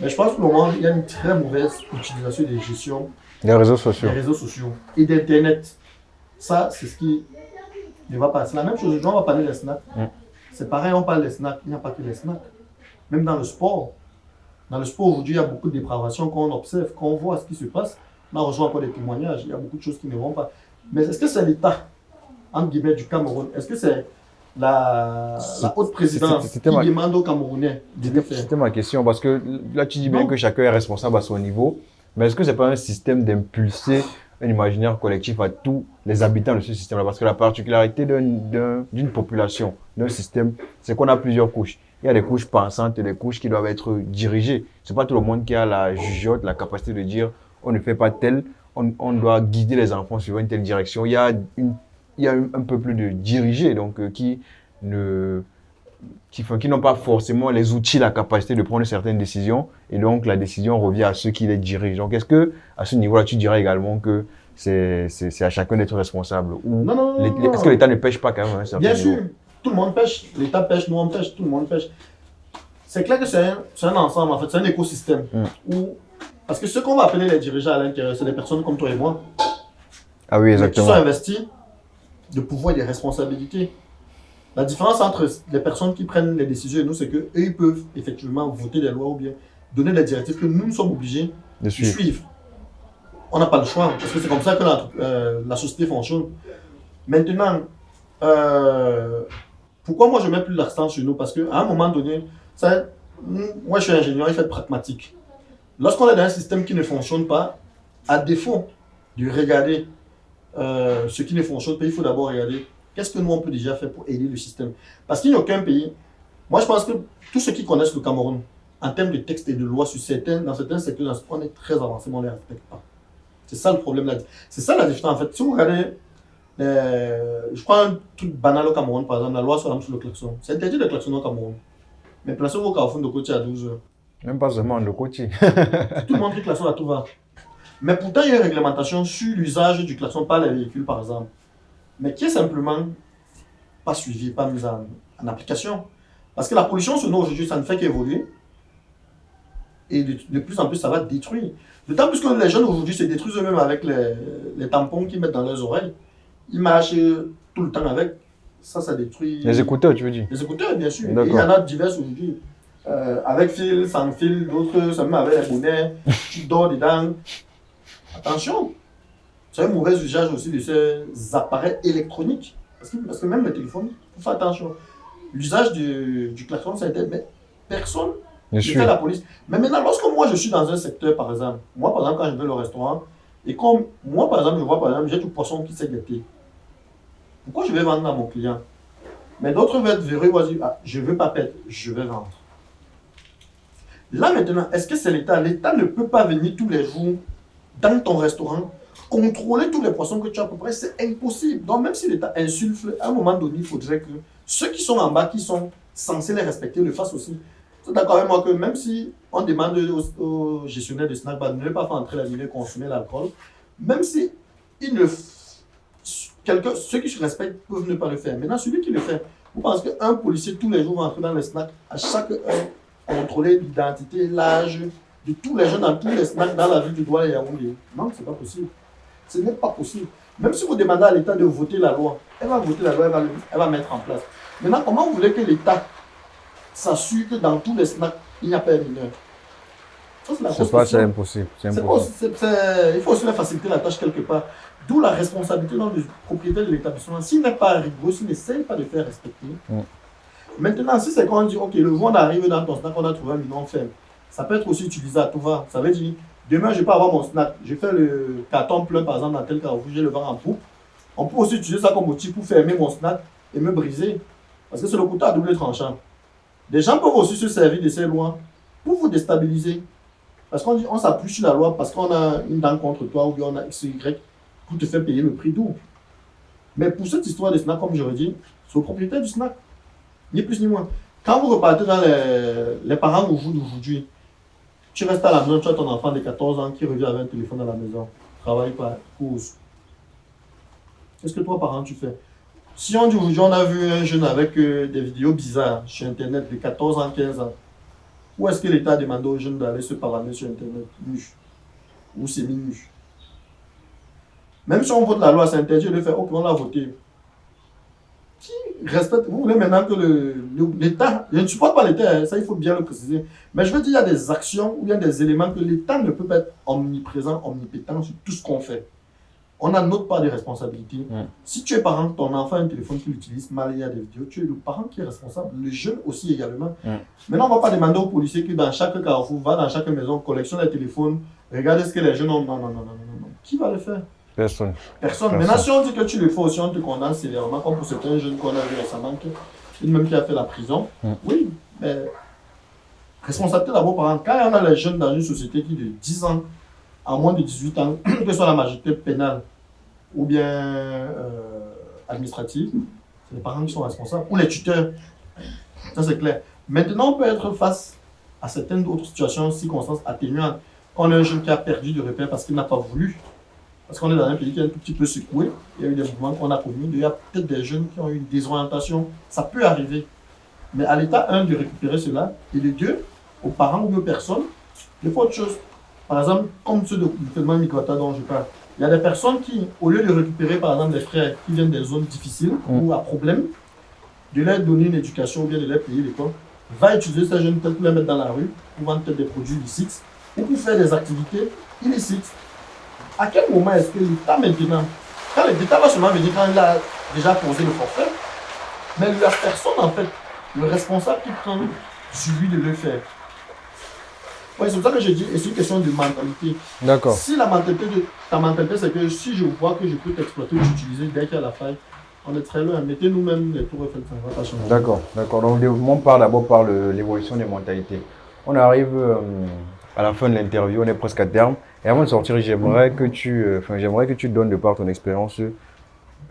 Mais je pense qu'au moment, il y a une très mauvaise utilisation des gestions Les réseaux sociaux. des réseaux sociaux et d'Internet. Ça, c'est ce qui ne va pas. C'est la même chose. On va parler des snacks. C'est pareil, on parle des snacks. Il n'y a pas que les snacks. Même dans le sport. Dans le sport, aujourd'hui, il y a beaucoup de dépravations qu'on observe, qu'on voit ce qui se passe. On a reçu encore des témoignages. Il y a beaucoup de choses qui ne vont pas. Mais est-ce que c'est l'État, entre guillemets, du Cameroun? Est-ce que c'est la haute présidence qui demande aux Camerounais de le faire? C'était ma question, parce que là, tu dis bien que chacun est responsable à son niveau. Mais est-ce que ce n'est pas un système d'impulser un imaginaire collectif à tous les habitants de ce système-là? Parce que la particularité d'une population, d'un système, c'est qu'on a plusieurs couches. Il y a des couches pensantes et des couches qui doivent être dirigées. Ce n'est pas tout le monde qui a la jugeote, la capacité de dire on ne fait pas tel, on doit guider les enfants suivant une telle direction. Il y a un peu plus de dirigés donc, qui n'ont pas forcément les outils, la capacité de prendre certaines décisions. Et donc, la décision revient à ceux qui les dirigent. Donc, est-ce que à ce niveau-là, tu dirais également que c'est à chacun d'être responsable? Ou Non. Est-ce que l'État ne pêche pas quand même à un certain niveau? Bien sûr, tout le monde pêche. L'État pêche, nous on pêche, tout le monde pêche. C'est clair que c'est un ensemble, en fait, c'est un écosystème. Parce que ce qu'on va appeler les dirigeants à l'intérieur, c'est des personnes comme toi et moi. Ah oui, exactement. Qui sont investis de pouvoir et de responsabilités. La différence entre les personnes qui prennent les décisions et nous, c'est qu'eux, ils peuvent effectivement voter des lois ou bien donner des directives que nous sommes obligés de suivre. On n'a pas le choix, parce que c'est comme ça que la société fonctionne. Maintenant, pourquoi moi je mets plus l'accent sur nous? Parce qu'à un moment donné, moi je suis ingénieur, il faut être pragmatique. Lorsqu'on est dans un système qui ne fonctionne pas, à défaut de regarder ce qui ne fonctionne pas, il faut d'abord regarder qu'est-ce que nous on peut déjà faire pour aider le système. Parce qu'il n'y a aucun pays, moi je pense que tous ceux qui connaissent le Cameroun, en termes de textes et de lois dans certains secteurs, on est très avancé, mais on ne les respecte pas. C'est ça le problème là. C'est ça la différence en fait. Si vous regardez, je prends un truc banal au Cameroun, par exemple, la loi sur le klaxon. C'est interdit de klaxonner au Cameroun. Mais placez-vous au Carrefour de Côtier à 12 heures. Même pas seulement de Côtier. Tout le monde qui klaxonne à tout va. Mais pourtant, il y a une réglementation sur l'usage du klaxon par les véhicules, par exemple. Mais qui est simplement pas suivie, pas mise en application. Parce que la pollution sonore aujourd'hui, ça ne fait qu'évoluer. Et de plus en plus, ça va détruire. D'autant plus que les jeunes aujourd'hui se détruisent eux-mêmes avec les tampons qu'ils mettent dans leurs oreilles. Ils marchent tout le temps avec. Ça détruit. Les écouteurs, tu veux dire? Les écouteurs, bien sûr. Et il y en a divers aujourd'hui. Avec fil, sans fil, d'autres, ça met avec les bonnets. Tu dors dedans. Attention. C'est un mauvais usage aussi de ces appareils électroniques. Parce que même le téléphone, il faut faire attention. L'usage du klaxon, ça a été. Mais personne ne fait la police. Mais maintenant, lorsque moi je suis dans un secteur, par exemple, quand je vais au restaurant, et comme moi, par exemple, je vois, par exemple, j'ai du poisson qui s'est gâté. Pourquoi je vais vendre à mon client? Mais d'autres vont être véreux, vont dire, je ne veux pas perdre, je vais vendre. Là maintenant, est-ce que c'est l'État? L'État ne peut pas venir tous les jours dans ton restaurant, contrôler tous les poissons que tu as à peu près, c'est impossible. Donc même si l'État insuffle, à un moment donné, il faudrait que ceux qui sont en bas, qui sont censés les respecter, le fassent aussi. C'est d'accord avec moi que même si on demande aux gestionnaires de snack bar de ne pas faire entrer la lumière, consommer l'alcool, même si ceux qui se respectent peuvent ne pas le faire. Maintenant, celui qui le fait, vous pensez qu'un policier tous les jours va entrer dans les snacks, à chaque heure, contrôler l'identité, l'âge de tous les jeunes dans tous les snacks dans la ville du Douala et Yaoundé? Non, c'est pas possible. Ce n'est pas possible. Même si vous demandez à l'État de voter la loi, elle va voter la loi, elle va mettre en place. Maintenant, comment vous voulez que l'État s'assure que dans tous les snacks, il n'y a pas un mineur? C'est impossible. Il faut aussi leur faciliter la tâche quelque part. D'où la responsabilité du propriétaire de l'établissement. S'il n'est pas rigoureux, s'il n'essaye pas de faire respecter. Maintenant, si c'est quand on dit, ok, le jour on arrive dans ton snack, on a trouvé un mineur faible, ça peut être aussi utilisé à tout va. Ça veut dire, demain, je peux avoir mon snack. Je fais le carton plein, par exemple, dans tel carrefour, je le vends en poupe. On peut aussi utiliser ça comme outil pour fermer mon snack et me briser. Parce que c'est le couteau à double tranchant. Des gens peuvent aussi se servir de ces lois pour vous déstabiliser. Parce qu'on dit on s'appuie sur la loi parce qu'on a une dent contre toi ou bien on a X, Y pour te faire payer le prix double. Mais pour cette histoire de snack, comme je l'ai dit, c'est au propriétaire du snack. Ni plus ni moins. Quand vous repartez dans les parents d'aujourd'hui, tu restes à la maison, tu as ton enfant de 14 ans qui revient avec un téléphone à la maison, travaille pas, cause. Qu'est-ce que toi, parent, tu fais? Si on dit aujourd'hui, on a vu un jeune avec des vidéos bizarres sur Internet de 14 ans, 15 ans, où est-ce que l'État a demandé aux jeunes d'aller se parader sur Internet, nu ou semi-nu? Même si on vote la loi, c'est interdit de le faire, ok, on l'a voté. Qui respecte? Vous voulez maintenant que l'État, je ne supporte pas l'État, ça il faut bien le préciser, mais je veux dire, il y a des actions ou bien des éléments que l'État ne peut pas être omniprésent, omnipétent sur tout ce qu'on fait. On a notre part de responsabilité. Si tu es parent, ton enfant a un téléphone qui l'utilise mal, il y a des vidéos, tu es le parent qui est responsable, le jeune aussi également. Maintenant, on ne va pas demander aux policiers que dans chaque carrefour, va dans chaque maison, collectionne les téléphones, regarde ce que les jeunes ont. Non, non, non, non, non, non. Qui va le faire? Personne. Maintenant, si on dit que tu le fais aussi, on te condamne sévèrement, comme pour certains jeunes qu'on a vu récemment, une même qui a fait la prison. Oui, mais responsabilité d'abord parents. Quand on a les jeunes dans une société qui de 10 ans à moins de 18 ans, que ce soit la majorité pénale ou bien administrative, c'est les parents qui sont responsables, ou les tuteurs. Ça c'est clair. Maintenant, on peut être face à certaines autres situations, circonstances atténuantes. On a un jeune qui a perdu de repère parce qu'il n'a pas voulu. Parce qu'on est dans un pays qui est un tout petit peu secoué, il y a eu des mouvements qu'on a connus, il y a peut-être des jeunes qui ont eu une désorientation, ça peut arriver. Mais à l'État, un, de récupérer cela, et de deux, aux parents ou aux personnes, il faut autre chose. Par exemple, comme ceux du phénomène migratoire dont je parle, il y a des personnes qui, au lieu de récupérer par exemple des frères qui viennent des zones difficiles ou à problème, de leur donner une éducation ou bien de leur payer l'école, va utiliser ces jeunes peut-être pour les mettre dans la rue, pour vendre peut-être des produits illicites ou pour faire des activités illicites. À quel moment est-ce que l'État maintenant, quand l'État va seulement venir quand il a déjà posé le forfait, mais la personne en fait, le responsable qui prend sur lui de le faire. Oui, c'est pour ça que je dis, et c'est une question de mentalité. D'accord. Si la mentalité, ta mentalité, c'est que si je vois que je peux t'exploiter ou t'utiliser dès qu'il y a la faille, on est très loin. Mettez nous-mêmes les tours Eiffel, ça ne va pas changer. D'accord, d'accord. Donc, le développement part d'abord par l'évolution des mentalités. On arrive à la fin de l'interview, on est presque à terme. Et avant de sortir, j'aimerais que tu donnes de par ton expérience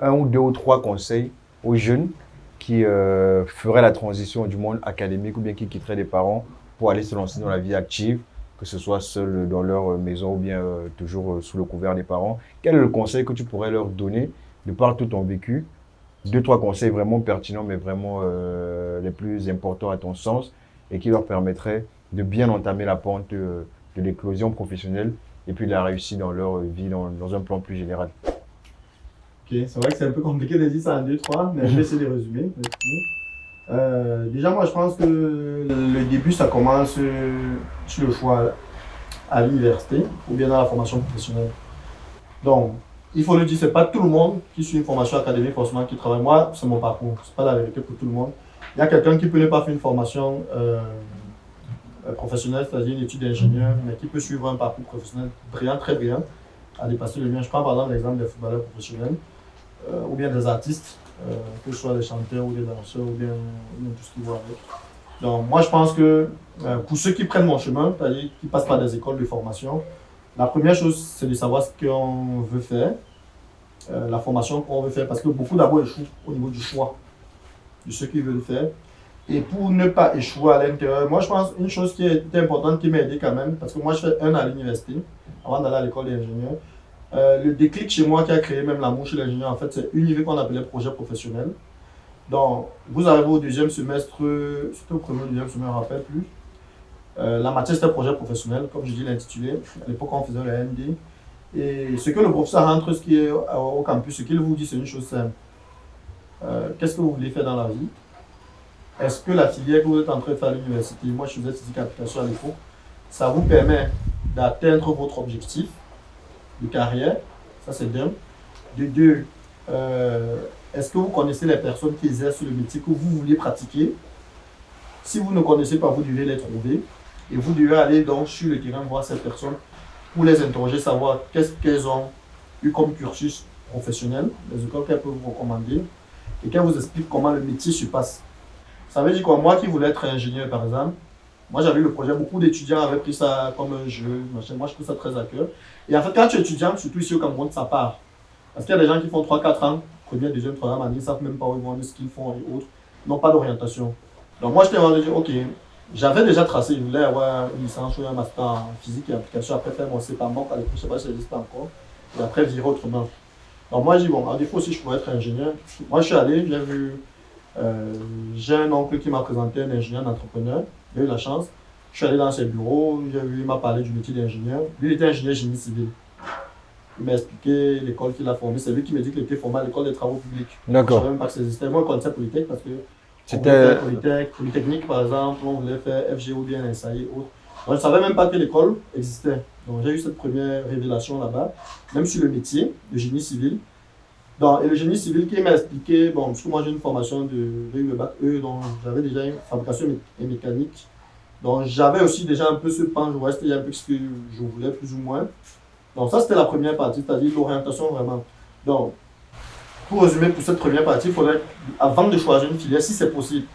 un ou deux ou trois conseils aux jeunes qui feraient la transition du monde académique ou bien qui quitteraient les parents pour aller se lancer dans la vie active, que ce soit seul dans leur maison ou bien toujours sous le couvert des parents. Quel est le conseil que tu pourrais leur donner de par tout ton vécu? Deux, trois conseils vraiment pertinents, mais vraiment les plus importants à ton sens et qui leur permettraient de bien entamer la pente de l'éclosion professionnelle et puis de la réussite dans leur vie dans un plan plus général. Ok, c'est vrai que c'est un peu compliqué de dire ça en deux, trois, mais je vais essayer de résumer. Déjà, moi, je pense que le début, ça commence sur le choix à l'université ou bien dans la formation professionnelle. Donc, il faut le dire, c'est pas tout le monde qui suit une formation académique forcément qui travaille. Moi, c'est mon parcours, c'est pas la vérité pour tout le monde. Il y a quelqu'un qui peut ne pas faire une formation professionnelle, c'est-à-dire une étude d'ingénieur, mais qui peut suivre un parcours professionnel brillant, très brillant, à dépasser le mien. Je prends par exemple l'exemple des footballeurs professionnels ou bien des artistes, que ce soit des chanteurs ou des danseurs ou bien tout ce qui va avec. Donc moi je pense que pour ceux qui prennent mon chemin, c'est-à-dire qui passent par des écoles de formation, la première chose c'est de savoir ce qu'on veut faire, la formation qu'on veut faire, parce que beaucoup d'abord échouent au niveau du choix de ce qu'ils veulent faire. Et pour ne pas échouer à l'intérieur, moi je pense une chose qui est importante, qui m'a aidé quand même, parce que moi je fais un an à l'université, avant d'aller à l'école d'ingénieur. Le déclic chez moi qui a créé même l'amour chez l'ingénieur, en fait, c'est une idée qu'on appelait projet professionnel. Donc, vous arrivez au deuxième semestre, c'était au premier ou deuxième semestre, je ne me rappelle plus. La matière c'était projet professionnel, comme je dis l'intitulé. À l'époque, on faisait le MD. Et ce que le professeur rentre, ce qui est au campus, ce qu'il vous dit, c'est une chose simple. Qu'est-ce que vous voulez faire dans la vie? Est-ce que la filière que vous êtes en train de faire à l'université, moi je faisais physique application à l'époque, ça vous permet d'atteindre votre objectif de carrière? Ça c'est d'un. De deux, est-ce que vous connaissez les personnes qui exercent le métier que vous vouliez pratiquer? Si vous ne connaissez pas, vous devez les trouver et vous devez aller donc sur le terrain voir ces personnes pour les interroger, savoir qu'est-ce qu'elles ont eu comme cursus professionnel, les écoles qu'elles peuvent vous recommander et qu'elles vous expliquent comment le métier se passe. Ça veut dire quoi? Moi qui voulais être ingénieur par exemple, Moi, j'avais eu le projet, beaucoup d'étudiants avaient pris ça comme un jeu, machin. Moi, je trouve ça très à cœur. Et en fait, quand tu es étudiant, surtout ici au Cameroun, ça part. Parce qu'il y a des gens qui font 3 4 ans, première, deuxième, troisième année, ils ne savent même pas où ils vont, ce qu'ils font et autres. Ils n'ont pas d'orientation. Donc, moi, j'étais en train de dire, OK, j'avais déjà tracé, je voulais avoir une licence ou un master en physique et application, après faire mon CEPA MOC, à l'époque, je ne sais pas si ça existe encore, et après virer autrement. Donc, moi, j'ai dit, bon, à défaut, si je pourrais être ingénieur, moi, je suis allé, j'ai vu, j'ai un oncle qui m'a présenté un ingénieur d'entrepreneur, j'ai eu la chance. Je suis allé dans ses bureaux, j'ai vu, il m'a parlé du métier d'ingénieur. Lui, il était ingénieur génie civil. Il m'a expliqué l'école qu'il a formée. C'est lui qui m'a dit qu'il était formé à l'école des travaux publics. D'accord. Je ne savais même pas que ça existait. Moi, je connaissais Polytech parce que C'était Polytechnique, par exemple, on voulait faire FGO, bien SAI et autres. Donc, je ne savais même pas que l'école existait. Donc, j'ai eu cette première révélation là-bas, même sur le métier de génie civil. Donc, et le génie civil qui m'a expliqué, bon, parce que moi j'ai une formation j'ai eu le bac E, donc j'avais déjà une fabrication et mécanique. Donc j'avais aussi déjà un peu ce pan, je voyais c'était un peu ce que je voulais plus ou moins. Donc ça c'était la première partie, c'est-à-dire l'orientation vraiment. Donc pour résumer pour cette première partie, il faudrait, avant de choisir une filière, si c'est possible,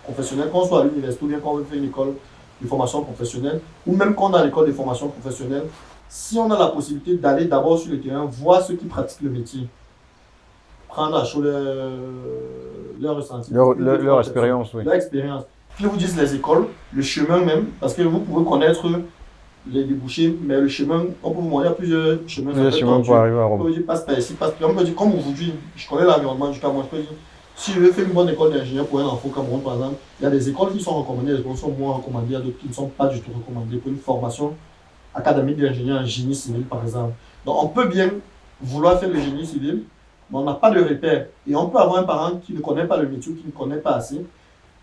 professionnelle, qu'on soit à l'université ou bien qu'on veut faire une école de formation professionnelle, ou même qu'on a l'école de formation professionnelle, si on a la possibilité d'aller d'abord sur le terrain, voir ceux qui pratiquent le métier, prendre à chaud leur ressenti. leur expérience, oui. Leur expérience. Puis vous disent les écoles, le chemin même, parce que vous pouvez connaître les débouchés, mais le chemin, on peut vous montrer plusieurs chemins. Plusieurs chemins pour arriver à Rome. On peut dire passe par ici, passe par là. On peut dire, comme aujourd'hui, je connais l'environnement du Cameroun, je peux dire, si je veux faire une bonne école d'ingénieur pour un enfant au Cameroun, par exemple, il y a des écoles qui sont recommandées, des écoles qui sont moins recommandées, il y a d'autres qui ne sont pas du tout recommandées pour une formation académique d'ingénieur en génie civil, par exemple. Donc on peut bien vouloir faire le génie civil, mais on n'a pas de repère. Et on peut avoir un parent qui ne connaît pas le métier, qui ne connaît pas assez.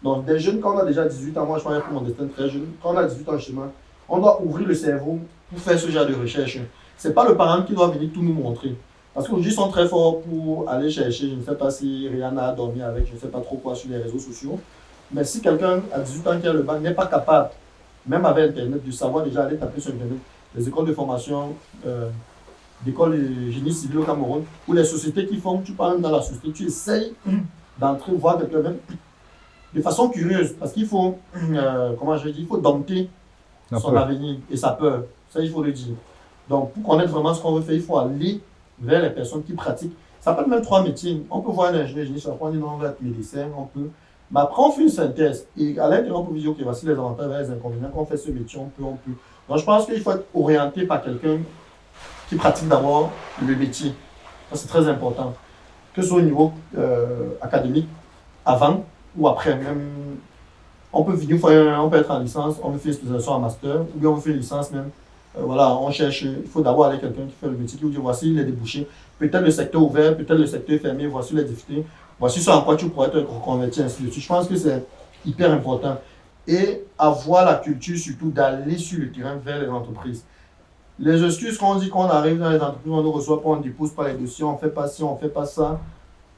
Donc, des jeunes, quand on a déjà 18 ans, moi je crois pour mon destin très jeune, quand on a 18 ans justement, on doit ouvrir le cerveau pour faire ce genre de recherche. Ce n'est pas le parent qui doit venir tout nous montrer. Parce qu'aujourd'hui, ils sont très forts pour aller chercher, je ne sais pas si Rihanna a dormi avec, je ne sais pas trop quoi sur les réseaux sociaux. Mais si quelqu'un à 18 ans qui a le bac n'est pas capable, même avec Internet, de savoir déjà aller taper sur Internet, les écoles de formation, d'écoles de génie civil au Cameroun, ou les sociétés qui font, tu parles dans la société, tu essayes d'entrer, voir quelqu'un même de façon curieuse, parce qu'il faut, comment je vais dire, il faut dompter son avenir et sa peur. Ça, il faut le dire. Donc, pour connaître vraiment ce qu'on veut faire, il faut aller vers les personnes qui pratiquent. Ça peut être même 3 métiers. On peut voir un ingénieur génie, on dit non, on va être médecin, on peut. Mais après, on fait une synthèse. Et à l'intérieur, on peut dire, ok, voici les avantages et les inconvénients. Quand on fait ce métier, on peut. Donc, je pense qu'il faut être orienté par quelqu'un qui pratique d'abord le métier. Ça, c'est très important. Que ce soit au niveau académique, avant ou après. Même, on peut venir, on peut être en licence, on veut faire une spécialisation en master, ou bien on veut faire une licence même. Voilà, on cherche, il faut d'abord aller quelqu'un qui fait le métier, qui vous dit voici les débouchés, peut-être le secteur ouvert, peut-être le secteur fermé, voici les difficultés, voici ce en quoi tu pourrais te reconvertir, ainsi de suite. Je pense que c'est hyper important. Et avoir la culture surtout d'aller sur le terrain vers les entreprises. Les excuses qu'on dit qu'on arrive dans les entreprises, on ne reçoit pas, on ne dépose pas les dossiers, on ne fait pas ci, on ne fait pas ça.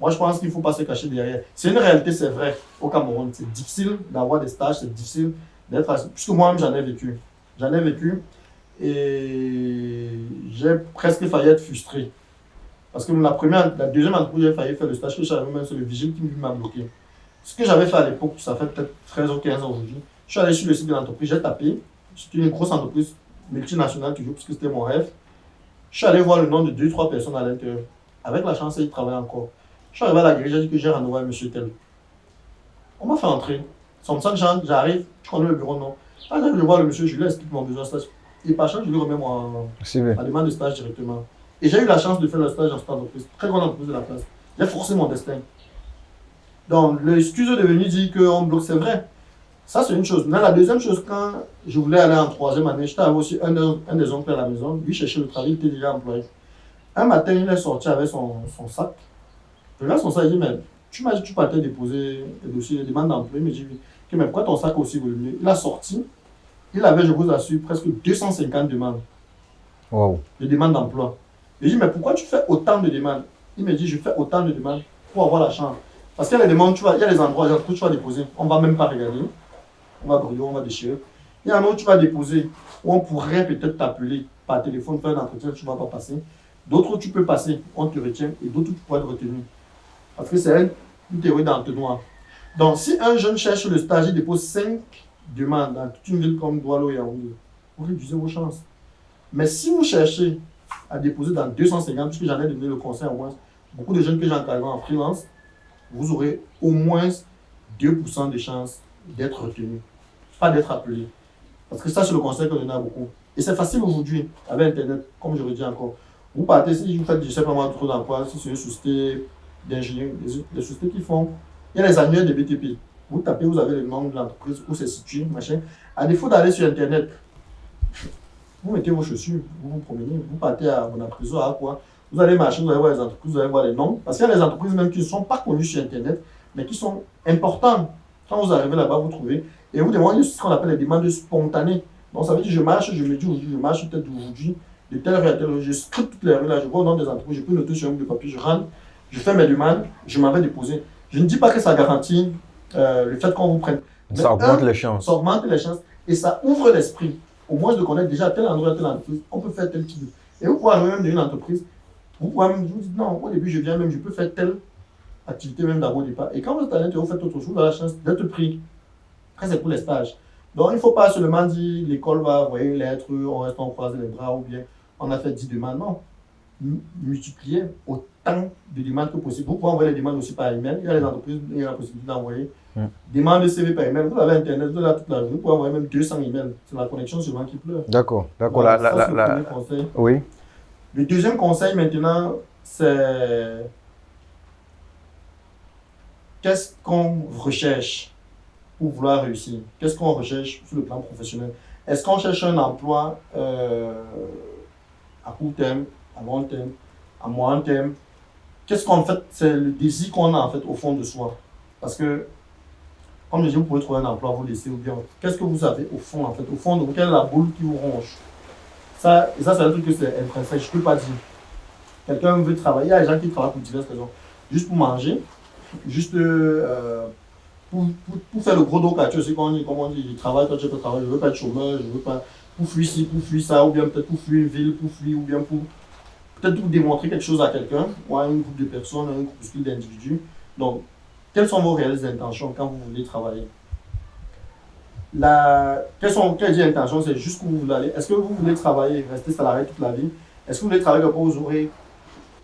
Moi, je pense qu'il ne faut pas se cacher derrière. C'est une réalité, c'est vrai. Au Cameroun, c'est difficile d'avoir des stages, c'est difficile d'être... Puisque moi-même, j'en ai vécu. J'en ai vécu et j'ai presque failli être frustré. Parce que la deuxième entreprise, j'ai failli faire le stage que j'avais même, c'est le vigile qui m'a bloqué. Ce que j'avais fait à l'époque, ça fait peut-être 13 ou 15 ans aujourd'hui. Je suis allé sur le site de l'entreprise, j'ai tapé. C'était une grosse entreprise multinationale toujours, puisque c'était mon rêve. Je suis allé voir le nom de 2-3 personnes à l'intérieur. Avec la chance, ils travaillent encore. Je suis arrivé à la grille, j'ai dit que j'ai renouvelé monsieur tel. On m'a fait entrer. C'est comme ça que j'arrive, je connais le bureau, non. Quand j'arrive, je vois le monsieur, je lui explique mon besoin de stage. Et par chance, je lui remets ma demande de stage directement. Et j'ai eu la chance de faire le stage dans cette entreprise, très grande entreprise de la place. J'ai forcé mon destin. Donc, l'excuse de venir dire qu'on bloque, c'est vrai. Ça, c'est une chose. Mais la deuxième chose, quand je voulais aller en 3e année, j'étais aussi un des oncles à la maison, lui cherchait le travail, il était déjà employé. Un matin, il est sorti avec son sac. Je regarde son sac, il dit, mais tu m'as dit que tu partais déposer les dossiers, les demandes d'emploi. Il me dit, oui. Mais pourquoi ton sac est aussi volumineux? Il a sorti, il avait, je vous assure, presque 250 demandes. Wow. De demandes d'emploi. Je lui dis, mais pourquoi tu fais autant de demandes? Il me dit, je fais autant de demandes pour avoir la chance. Parce qu'il y a les demandes, tu vois, il y a les endroits où tu vas déposer, on ne va même pas regarder. On va brûler, on va déchirer. Il y a un autre, tu vas déposer, où on pourrait peut-être t'appeler par téléphone, faire un entretien, tu ne vas pas passer. D'autres où tu peux passer, on te retient, et d'autres où tu pourrais être retenu. Parce que c'est une théorie d'entonnoir. Donc, si un jeune cherche le stage, il dépose 5 demandes dans toute une ville comme Douala ou Yaoundé, vous réduisez vos chances. Mais si vous cherchez à déposer dans 250, puisque j'en ai donné le conseil au moins, beaucoup de jeunes que j'encadre en freelance, vous aurez au moins 2% de chances d'être retenu, pas d'être appelé. Parce que ça, c'est le conseil qu'on donne à beaucoup. Et c'est facile aujourd'hui, avec Internet, comme je le dis encore. Vous partez, si vous faites, je ne sais pas moi, trop d'emploi, si c'est une société d'ingénieurs, des sociétés qui font, il y a les annuaires de BTP. Vous tapez, vous avez le nom de l'entreprise, où c'est situé, machin. À défaut d'aller sur Internet, vous mettez vos chaussures, vous vous promenez, vous partez à Bonapriso, à quoi. Vous allez marcher, vous allez voir les entreprises, vous allez voir les noms. Parce qu'il y a des entreprises même qui ne sont pas connues sur Internet, mais qui sont importantes. Quand vous arrivez là-bas, vous trouvez. Et vous demandez ce qu'on appelle les demandes spontanées. Donc ça veut dire je marche, je me dis aujourd'hui, je marche peut-être aujourd'hui, de telle rue à telle rue, je scripte toutes les rues là, je vois au nom des entreprises, je peux noter sur un bout de papier, je rentre, je fais mes demandes, je m'en vais déposer. Je ne dis pas que ça garantit le fait qu'on vous prenne. Ça augmente les chances. Ça augmente les chances et ça ouvre l'esprit. Au moins de connaître déjà tel endroit, telle entreprise, on peut faire tel type. Et vous pouvez arriver même dans une entreprise, vous pouvez même vous dire non, au début je viens même, je peux faire telle activité même d'abord au départ. Et quand vous êtes à l'intérieur, vous faites autre chose, vous avez la chance d'être pris. Après, c'est pour les stages. Donc, il ne faut pas seulement dire l'école va envoyer une lettre, on reste en croiser les bras ou bien on a fait 10 demandes. Non. Multiplier autant de demandes que possible. Vous pouvez envoyer les demandes aussi par email. Il y a les entreprises, il y a la possibilité d'envoyer demandes de CV par email. Vous avez Internet, vous avez toute la journée. Vous pouvez envoyer même 200 emails. C'est la connexion seulement qui pleure. D'accord, d'accord. Voilà, ça, c'est le premier conseil. Oui. Le deuxième conseil maintenant, c'est qu'est-ce qu'on recherche pour vouloir réussir? Qu'est-ce qu'on recherche sur le plan professionnel? Est-ce qu'on cherche un emploi à court terme, à long terme, à moyen terme? Qu'est-ce qu'on fait? C'est le désir qu'on a en fait au fond de soi. Parce que, comme je dis, vous pouvez trouver un emploi, vous laissez ou bien. Qu'est-ce que vous avez au fond en fait? Au fond de vous, quelle est la boule qui vous ronge? Ça, et ça, c'est un truc que c'est intrinsèque, je ne peux pas dire. Quelqu'un veut travailler, il y a des gens qui travaillent pour diverses raisons. Juste pour manger, juste pour faire le gros dos quartier aussi, comme on dit, je travaille, toi tu peux travailler, je ne veux pas être chômeur, je ne veux pas pour fuir ci, pour fuir ça, ou bien peut-être pour fuir une ville, pour fuir, ou bien pour peut-être pour démontrer quelque chose à quelqu'un, ou à un groupe de personnes, à un groupe d'individus. Donc, quelles sont vos réelles intentions quand vous voulez travailler? Quelles intentions, c'est jusqu'où vous voulez aller. Est-ce que vous voulez travailler, rester salarié toute la vie? Est-ce que vous voulez travailler pour vous aurez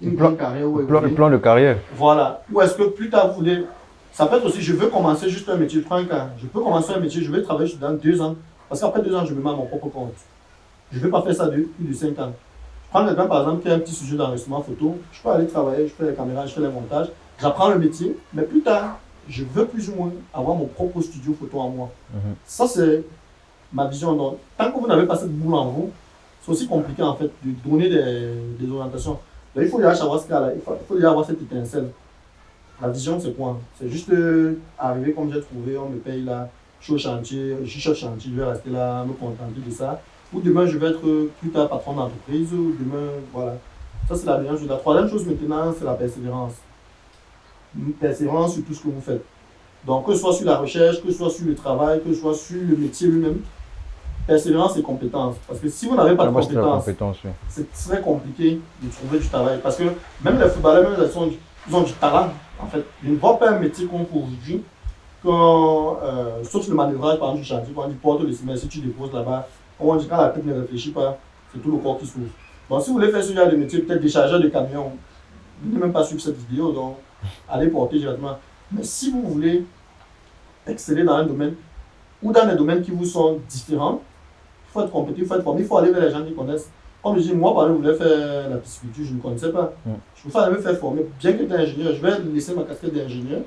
une grande carrière? Le plan de carrière. Voilà. Ou est-ce que plus tard vous voulez. Ça peut être aussi, je veux commencer juste un métier. Je prends un cas. Je peux commencer un métier, je vais travailler dans 2 ans. Parce qu'après 2 ans, je me mets à mon propre compte. Je ne vais pas faire ça plus de 5 ans. Je prends quelqu'un, par exemple, qui a un petit sujet d'enregistrement photo. Je peux aller travailler, je fais les caméras, je fais les montages. J'apprends le métier. Mais plus tard, je veux plus ou moins avoir mon propre studio photo en moi. Ça, c'est ma vision. Donc, tant que vous n'avez pas cette boule en vous, c'est aussi compliqué en fait de donner des orientations. Donc, il faut déjà savoir ce qu'il y a là. Il faut déjà avoir cette étincelle. La vision, c'est quoi? C'est juste arriver comme j'ai trouvé, on me paye là, je suis au chantier, je suis chef chantier, je vais rester là, me contenter de ça. Ou demain, je vais être plus tard patron d'entreprise, ou demain, voilà. Ça, c'est la deuxième chose. La troisième chose maintenant, c'est la persévérance. Une persévérance sur tout ce que vous faites. Donc, que ce soit sur la recherche, que ce soit sur le travail, que ce soit sur le métier lui-même, persévérance et compétence. Parce que si vous n'avez pas de compétence, c'est très compliqué de trouver du travail. Parce que même les footballeurs, même ils ont du talent. En fait, je ne vois pas un métier qu'on fait aujourd'hui, sauf le manœuvrage par exemple du chantier, quand on dit porte le ciment, si tu déposes là-bas, on dit quand la tête ne réfléchit pas, c'est tout le corps qui souffre. Donc si vous voulez faire ce genre de métier, peut-être déchargeur de camion, vous n'allez même pas suivre cette vidéo, donc allez porter directement. Mais si vous voulez exceller dans un domaine, ou dans des domaines qui vous sont différents, il faut être compétent, il faut être formé, il faut aller vers les gens qui connaissent. Comme je dis, moi, par exemple, je voulais faire la pisciculture, je ne connaissais pas. Je préfère aller me faire former, bien que tu es ingénieur, je vais laisser ma casquette d'ingénieur,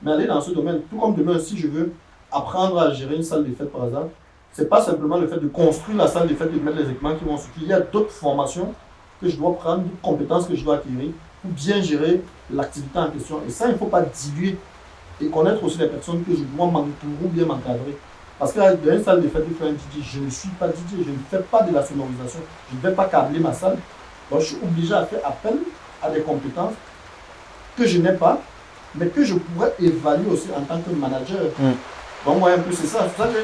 mais aller dans ce domaine. Tout comme demain, si je veux apprendre à gérer une salle de fête, par exemple, ce n'est pas simplement le fait de construire la salle de fête et de mettre les équipements qui vont suivre. Il y a d'autres formations que je dois prendre, d'autres compétences que je dois acquérir pour bien gérer l'activité en question. Et ça, il ne faut pas diluer et connaître aussi les personnes que je dois m'entourer ou bien m'encadrer. Parce que dans une salle de fête, il faut un DJ. Je ne suis pas DJ, je ne fais pas de la sonorisation, je ne vais pas câbler ma salle. Donc je suis obligé à faire appel à des compétences que je n'ai pas, mais que je pourrais évaluer aussi en tant que manager. Donc moi, un peu, c'est ça. C'est ça que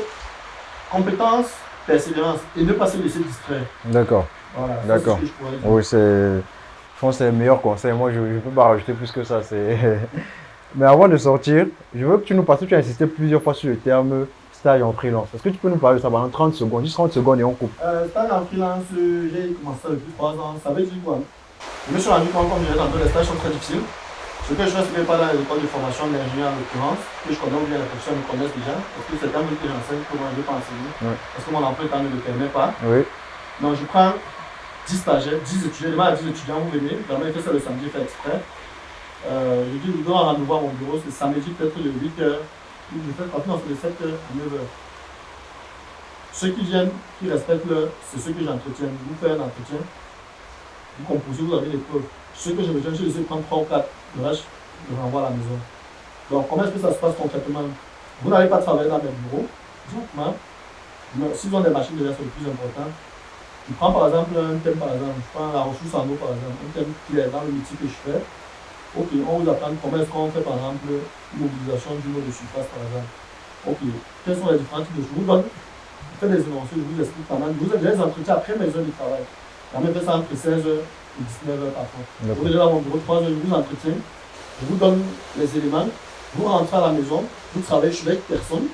compétence, persévérance et ne pas se laisser distraire. D'accord. Voilà, d'accord. Oui, je pense que c'est le meilleur conseil. Moi, je ne peux pas rajouter plus que ça. Mais avant de sortir, je veux que tu nous passes, tu as insisté plusieurs fois sur le terme stage en freelance. Est-ce que tu peux nous parler de ça pendant 30 secondes, juste 30 secondes et on coupe? Stage en freelance, j'ai commencé ça depuis 3 ans. Ça veut dire quoi? Je me suis rendu compte, comme je disais tantôt, les stages sont très difficiles. Ce que je fais, c'est pas dans l'école de formation d'ingénieur en l'occurrence, que je connais ou bien les professeurs me connaissent déjà, parce que c'est un peu que j'enseigne que moi je ne vais pas enseigner, parce que mon emploi de temps ne le permet pas. Oui. Donc je prends 10 stagiaires, 10 étudiants, demain à 10 étudiants, vous venez, vraiment il fait ça le samedi, il fait exprès. Je dis, je dois rendez-vous à mon bureau, c'est samedi peut-être de 8h, je fais partie dans de 7h à 9h. Ceux qui viennent, qui respectent l'heure, c'est ceux que j'entretiens. Vous faites un entretien, vous composez, vous avez les preuves. Ceux que je me je les ai prendre 3 ou 4, le reste, je renvoie à la maison. Donc, comment est-ce que ça se passe concrètement? Vous n'allez pas travailler dans mes bureaux, directement. S'ils ont des machines, déjà, c'est le plus important. Je prends par exemple un thème, par exemple, je prends la ressource en eau, par exemple, un thème qui est dans le métier que je fais. Ok, on vous apprend comment est-ce qu'on fait, par exemple, une mobilisation d'une eau de surface, par exemple. Ok, quels sont les différents types de choses? Je vous donne, je fais des énoncés, je vous explique pas mal. Je vous ai déjà des entretiens après mes heures de travail. La même fait ça entre 16h et 19h parfois. Vous êtes dans mon bureau 3 heures, je vous entretiens, je vous donne les éléments, vous rentrez à la maison, vous travaillez avec personne,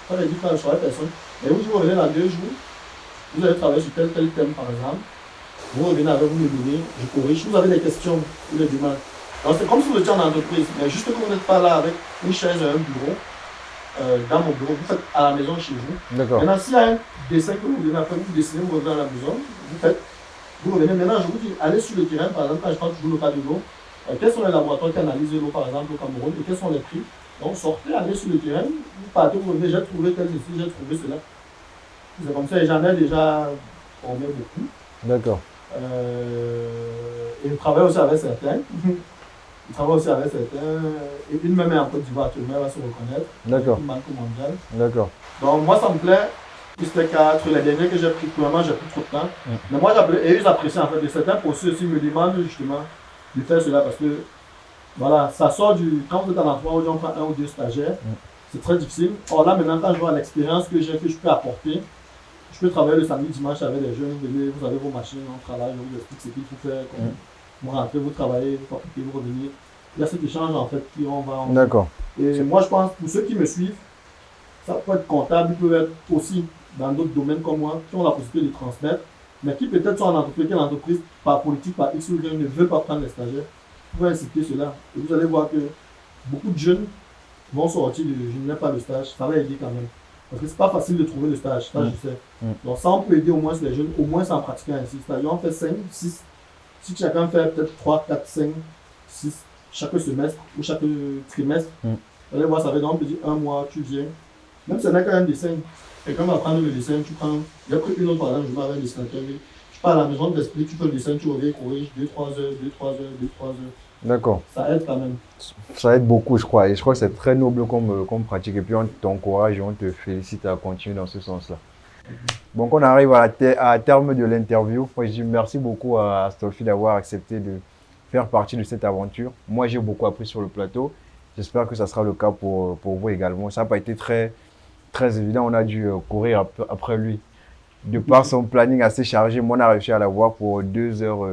ça veut dire que je travaille avec personne, et vous revenez dans 2 jours, vous allez travailler sur tel thème par exemple, vous revenez avec vous les données, je corrige, vous avez des questions, vous les demandes. Donc c'est comme si vous étiez en entreprise, mais juste que vous n'êtes pas là avec une chaise et un bureau, dans mon bureau, vous faites à la maison chez vous. D'accord. Maintenant, s'il y a un dessin que vous venez après, vous dessinez, vous revenez à la maison, vous faites. Vous revenez. Maintenant, je vous dis, allez sur le terrain, par exemple, quand je prends toujours le cas de l'eau, quels sont les laboratoires qui analysent l'eau, par exemple, au Cameroun, et quels sont les prix. Donc, sortez, allez sur le terrain, vous partez, vous revenez, j'ai trouvé tel ici, j'ai trouvé cela. C'est comme ça, et j'en ai déjà formé beaucoup. D'accord. Et je travaille aussi avec certains. Je travaille aussi avec certains. Et une même est en Côte d'Ivoire actuellement, elle va se reconnaître. D'accord. Une banque mondiale. D'accord. Donc, moi, ça me plaît. Plus les 4, les derniers que j'ai pris, premièrement, j'ai pris trop de temps. Mais moi, j'apprécie en fait. Et certains procès aussi me demandent justement de faire cela parce que, voilà, ça sort du. Quand vous êtes en emploi, où on prend 1 ou 2 stagiaires, c'est très difficile. Or là, maintenant, quand je vois l'expérience que j'ai, que je peux apporter, je peux travailler le samedi, dimanche avec les jeunes. Vous avez vos machines, on travaille, je vous explique ce qu'il faut faire. Vous rentrez, vous travaillez, vous appliquez, vous revenez. Il y a cet échange en fait qui on va. D'accord. Et moi, je pense, pour ceux qui me suivent, ça peut être comptable, il peut être aussi dans d'autres domaines comme moi, qui ont la possibilité de transmettre, mais qui peut-être sont en entreprise, quelle entreprise, par politique, par X ou Y, ne veut pas prendre les stagiaires. Vous pouvez inciter cela. Et vous allez voir que beaucoup de jeunes vont sortir de je n'ai pas de stage, ça va aider quand même. Parce que c'est pas facile de trouver le stage, ça je sais. Donc ça, on peut aider au moins les jeunes, au moins en pratiquant ainsi. C'est-à-dire, on fait 5, 6, si chacun fait peut-être 3, 4, 5, 6, chaque semestre ou chaque trimestre, vous allez voir, ça va donc, on peut dire 1 mois, tu viens. Même si ce n'est qu'un dessin, quelqu'un va prendre le dessin, tu prends, il y a pris une autre par exemple, je vais avec un dessinateur, tu pars à la maison de l'esprit, tu fais le dessin, tu reviens, corrige, 2-3 heures, 2-3 heures, 2-3 heures. D'accord. Ça aide quand même. Ça aide beaucoup, je crois. Et je crois que c'est très noble comme pratique. Et puis on t'encourage et on te félicite à continuer dans ce sens-là. Donc on arrive à terme de l'interview. Moi, je dis merci beaucoup à Astolfi d'avoir accepté de faire partie de cette aventure. Moi, j'ai beaucoup appris sur le plateau. J'espère que ça sera le cas pour vous également. Ça n'a pas été très évident. On a dû courir après lui. De par son planning assez chargé, moi, on a réussi à l'avoir pour 2 heures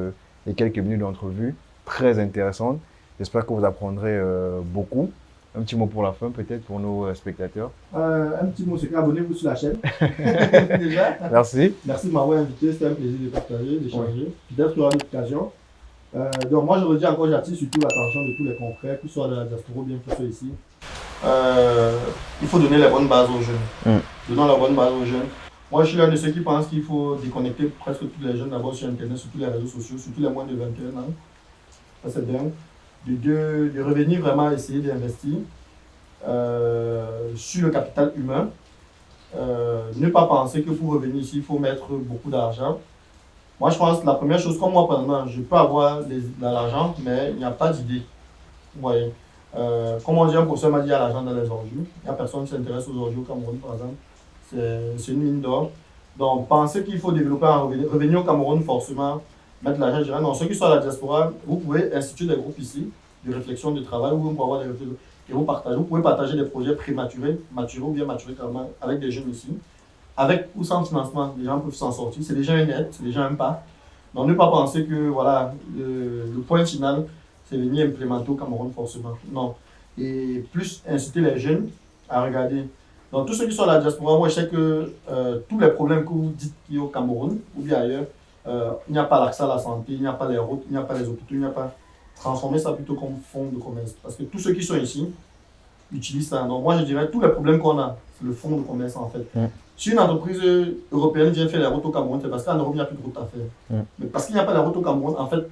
et quelques minutes d'entrevue. Très intéressante. J'espère que vous apprendrez beaucoup. Un petit mot pour la fin, peut-être, pour nos spectateurs. Un petit mot, c'est qu'abonnez-vous sur la chaîne. Déjà. Merci. Merci de m'avoir invité. C'était un plaisir de partager, d'échanger. Peut-être qu'il y aura l'occasion. Donc, moi, je redis encore, j'attire surtout l'attention de tous les confrères, que ce soit de la diaspora ou bien que ce soit ici. Il faut donner les bonnes bases aux jeunes. Donnons la bonne base aux jeunes. Moi, je suis l'un de ceux qui pensent qu'il faut déconnecter presque tous les jeunes d'abord sur Internet, sur tous les réseaux sociaux, surtout les moins de 21 ans. Ça, c'est bien. De revenir vraiment essayer d'investir sur le capital humain. Ne pas penser que pour revenir ici, il faut mettre beaucoup d'argent. Moi, je pense que la première chose, comme moi, personnellement, je peux avoir de l'argent, mais il n'y a pas d'idée. Vous voyez. Comme on dit, un professeur m'a dit, il y a l'argent dans les orgies. Il n'y a personne qui s'intéresse aux orgies au Cameroun, par exemple. C'est une mine d'or. Donc, penser qu'il faut développer un revenir au Cameroun, forcément, mettre l'argent, je dirais non. Ceux qui sont à la diaspora, vous pouvez instituer des groupes ici, de réflexion, de travail, où vous pouvez avoir des réflexions. Et vous pouvez partager des projets prématurés, maturés ou bien maturés carrément, avec des jeunes ici. Avec ou sans financement, les gens peuvent s'en sortir. C'est déjà une aide, c'est déjà un pas. Donc, ne pas penser que voilà, le point final, c'est venir implémenter au Cameroun forcément. Non. Et plus inciter les jeunes à regarder. Donc, tous ceux qui sont à la diaspora, moi, je sais que tous les problèmes que vous dites qu'il y a au Cameroun ou bien ailleurs, il n'y a pas l'accès à la santé, il n'y a pas les routes, il n'y a pas les hôpitaux, il n'y a pas. Transformer ça plutôt comme fonds de commerce. Parce que tous ceux qui sont ici utilisent ça. Donc, moi, je dirais tous les problèmes qu'on a, c'est le fonds de commerce en fait. Si une entreprise européenne vient faire les routes au Cameroun, c'est parce qu'en Europe, il n'y a plus de route à faire. Mais parce qu'il n'y a pas de route au Cameroun, en fait,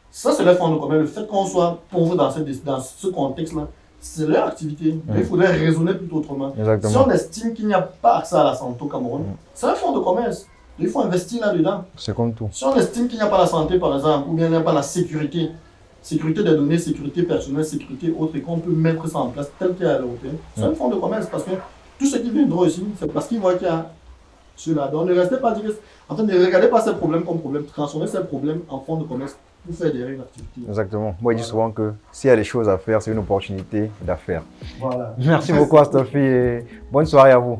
ça, c'est le fonds de commerce. Le fait qu'on soit pauvre dans ce contexte-là, c'est leur activité. Il faudrait raisonner plutôt autrement. Exactement. Si on estime qu'il n'y a pas accès à la santé au Cameroun, c'est un fonds de commerce. Il faut investir là-dedans. C'est comme tout. Si on estime qu'il n'y a pas la santé, par exemple, ou bien il n'y a pas la sécurité des données, sécurité personnelle, sécurité autre, et qu'on peut mettre ça en place tel qu'il y a à l'européen, c'est un fonds de commerce. Parce que tous ceux qui viendront ici, c'est parce qu'ils voient qu'il y a cela. Donc ne restez pas dire, en fait, ne regardez pas ces problèmes comme problèmes, transformez ces problèmes en fonds de commerce pour faire derrière une activité. Exactement. Moi, je dis souvent que s'il y a des choses à faire, c'est une opportunité d'affaires. Voilà. Merci beaucoup, Astolfi, et bonne soirée à vous.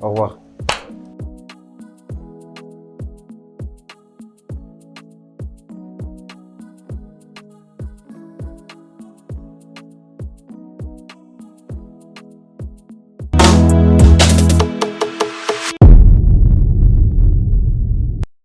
Au revoir.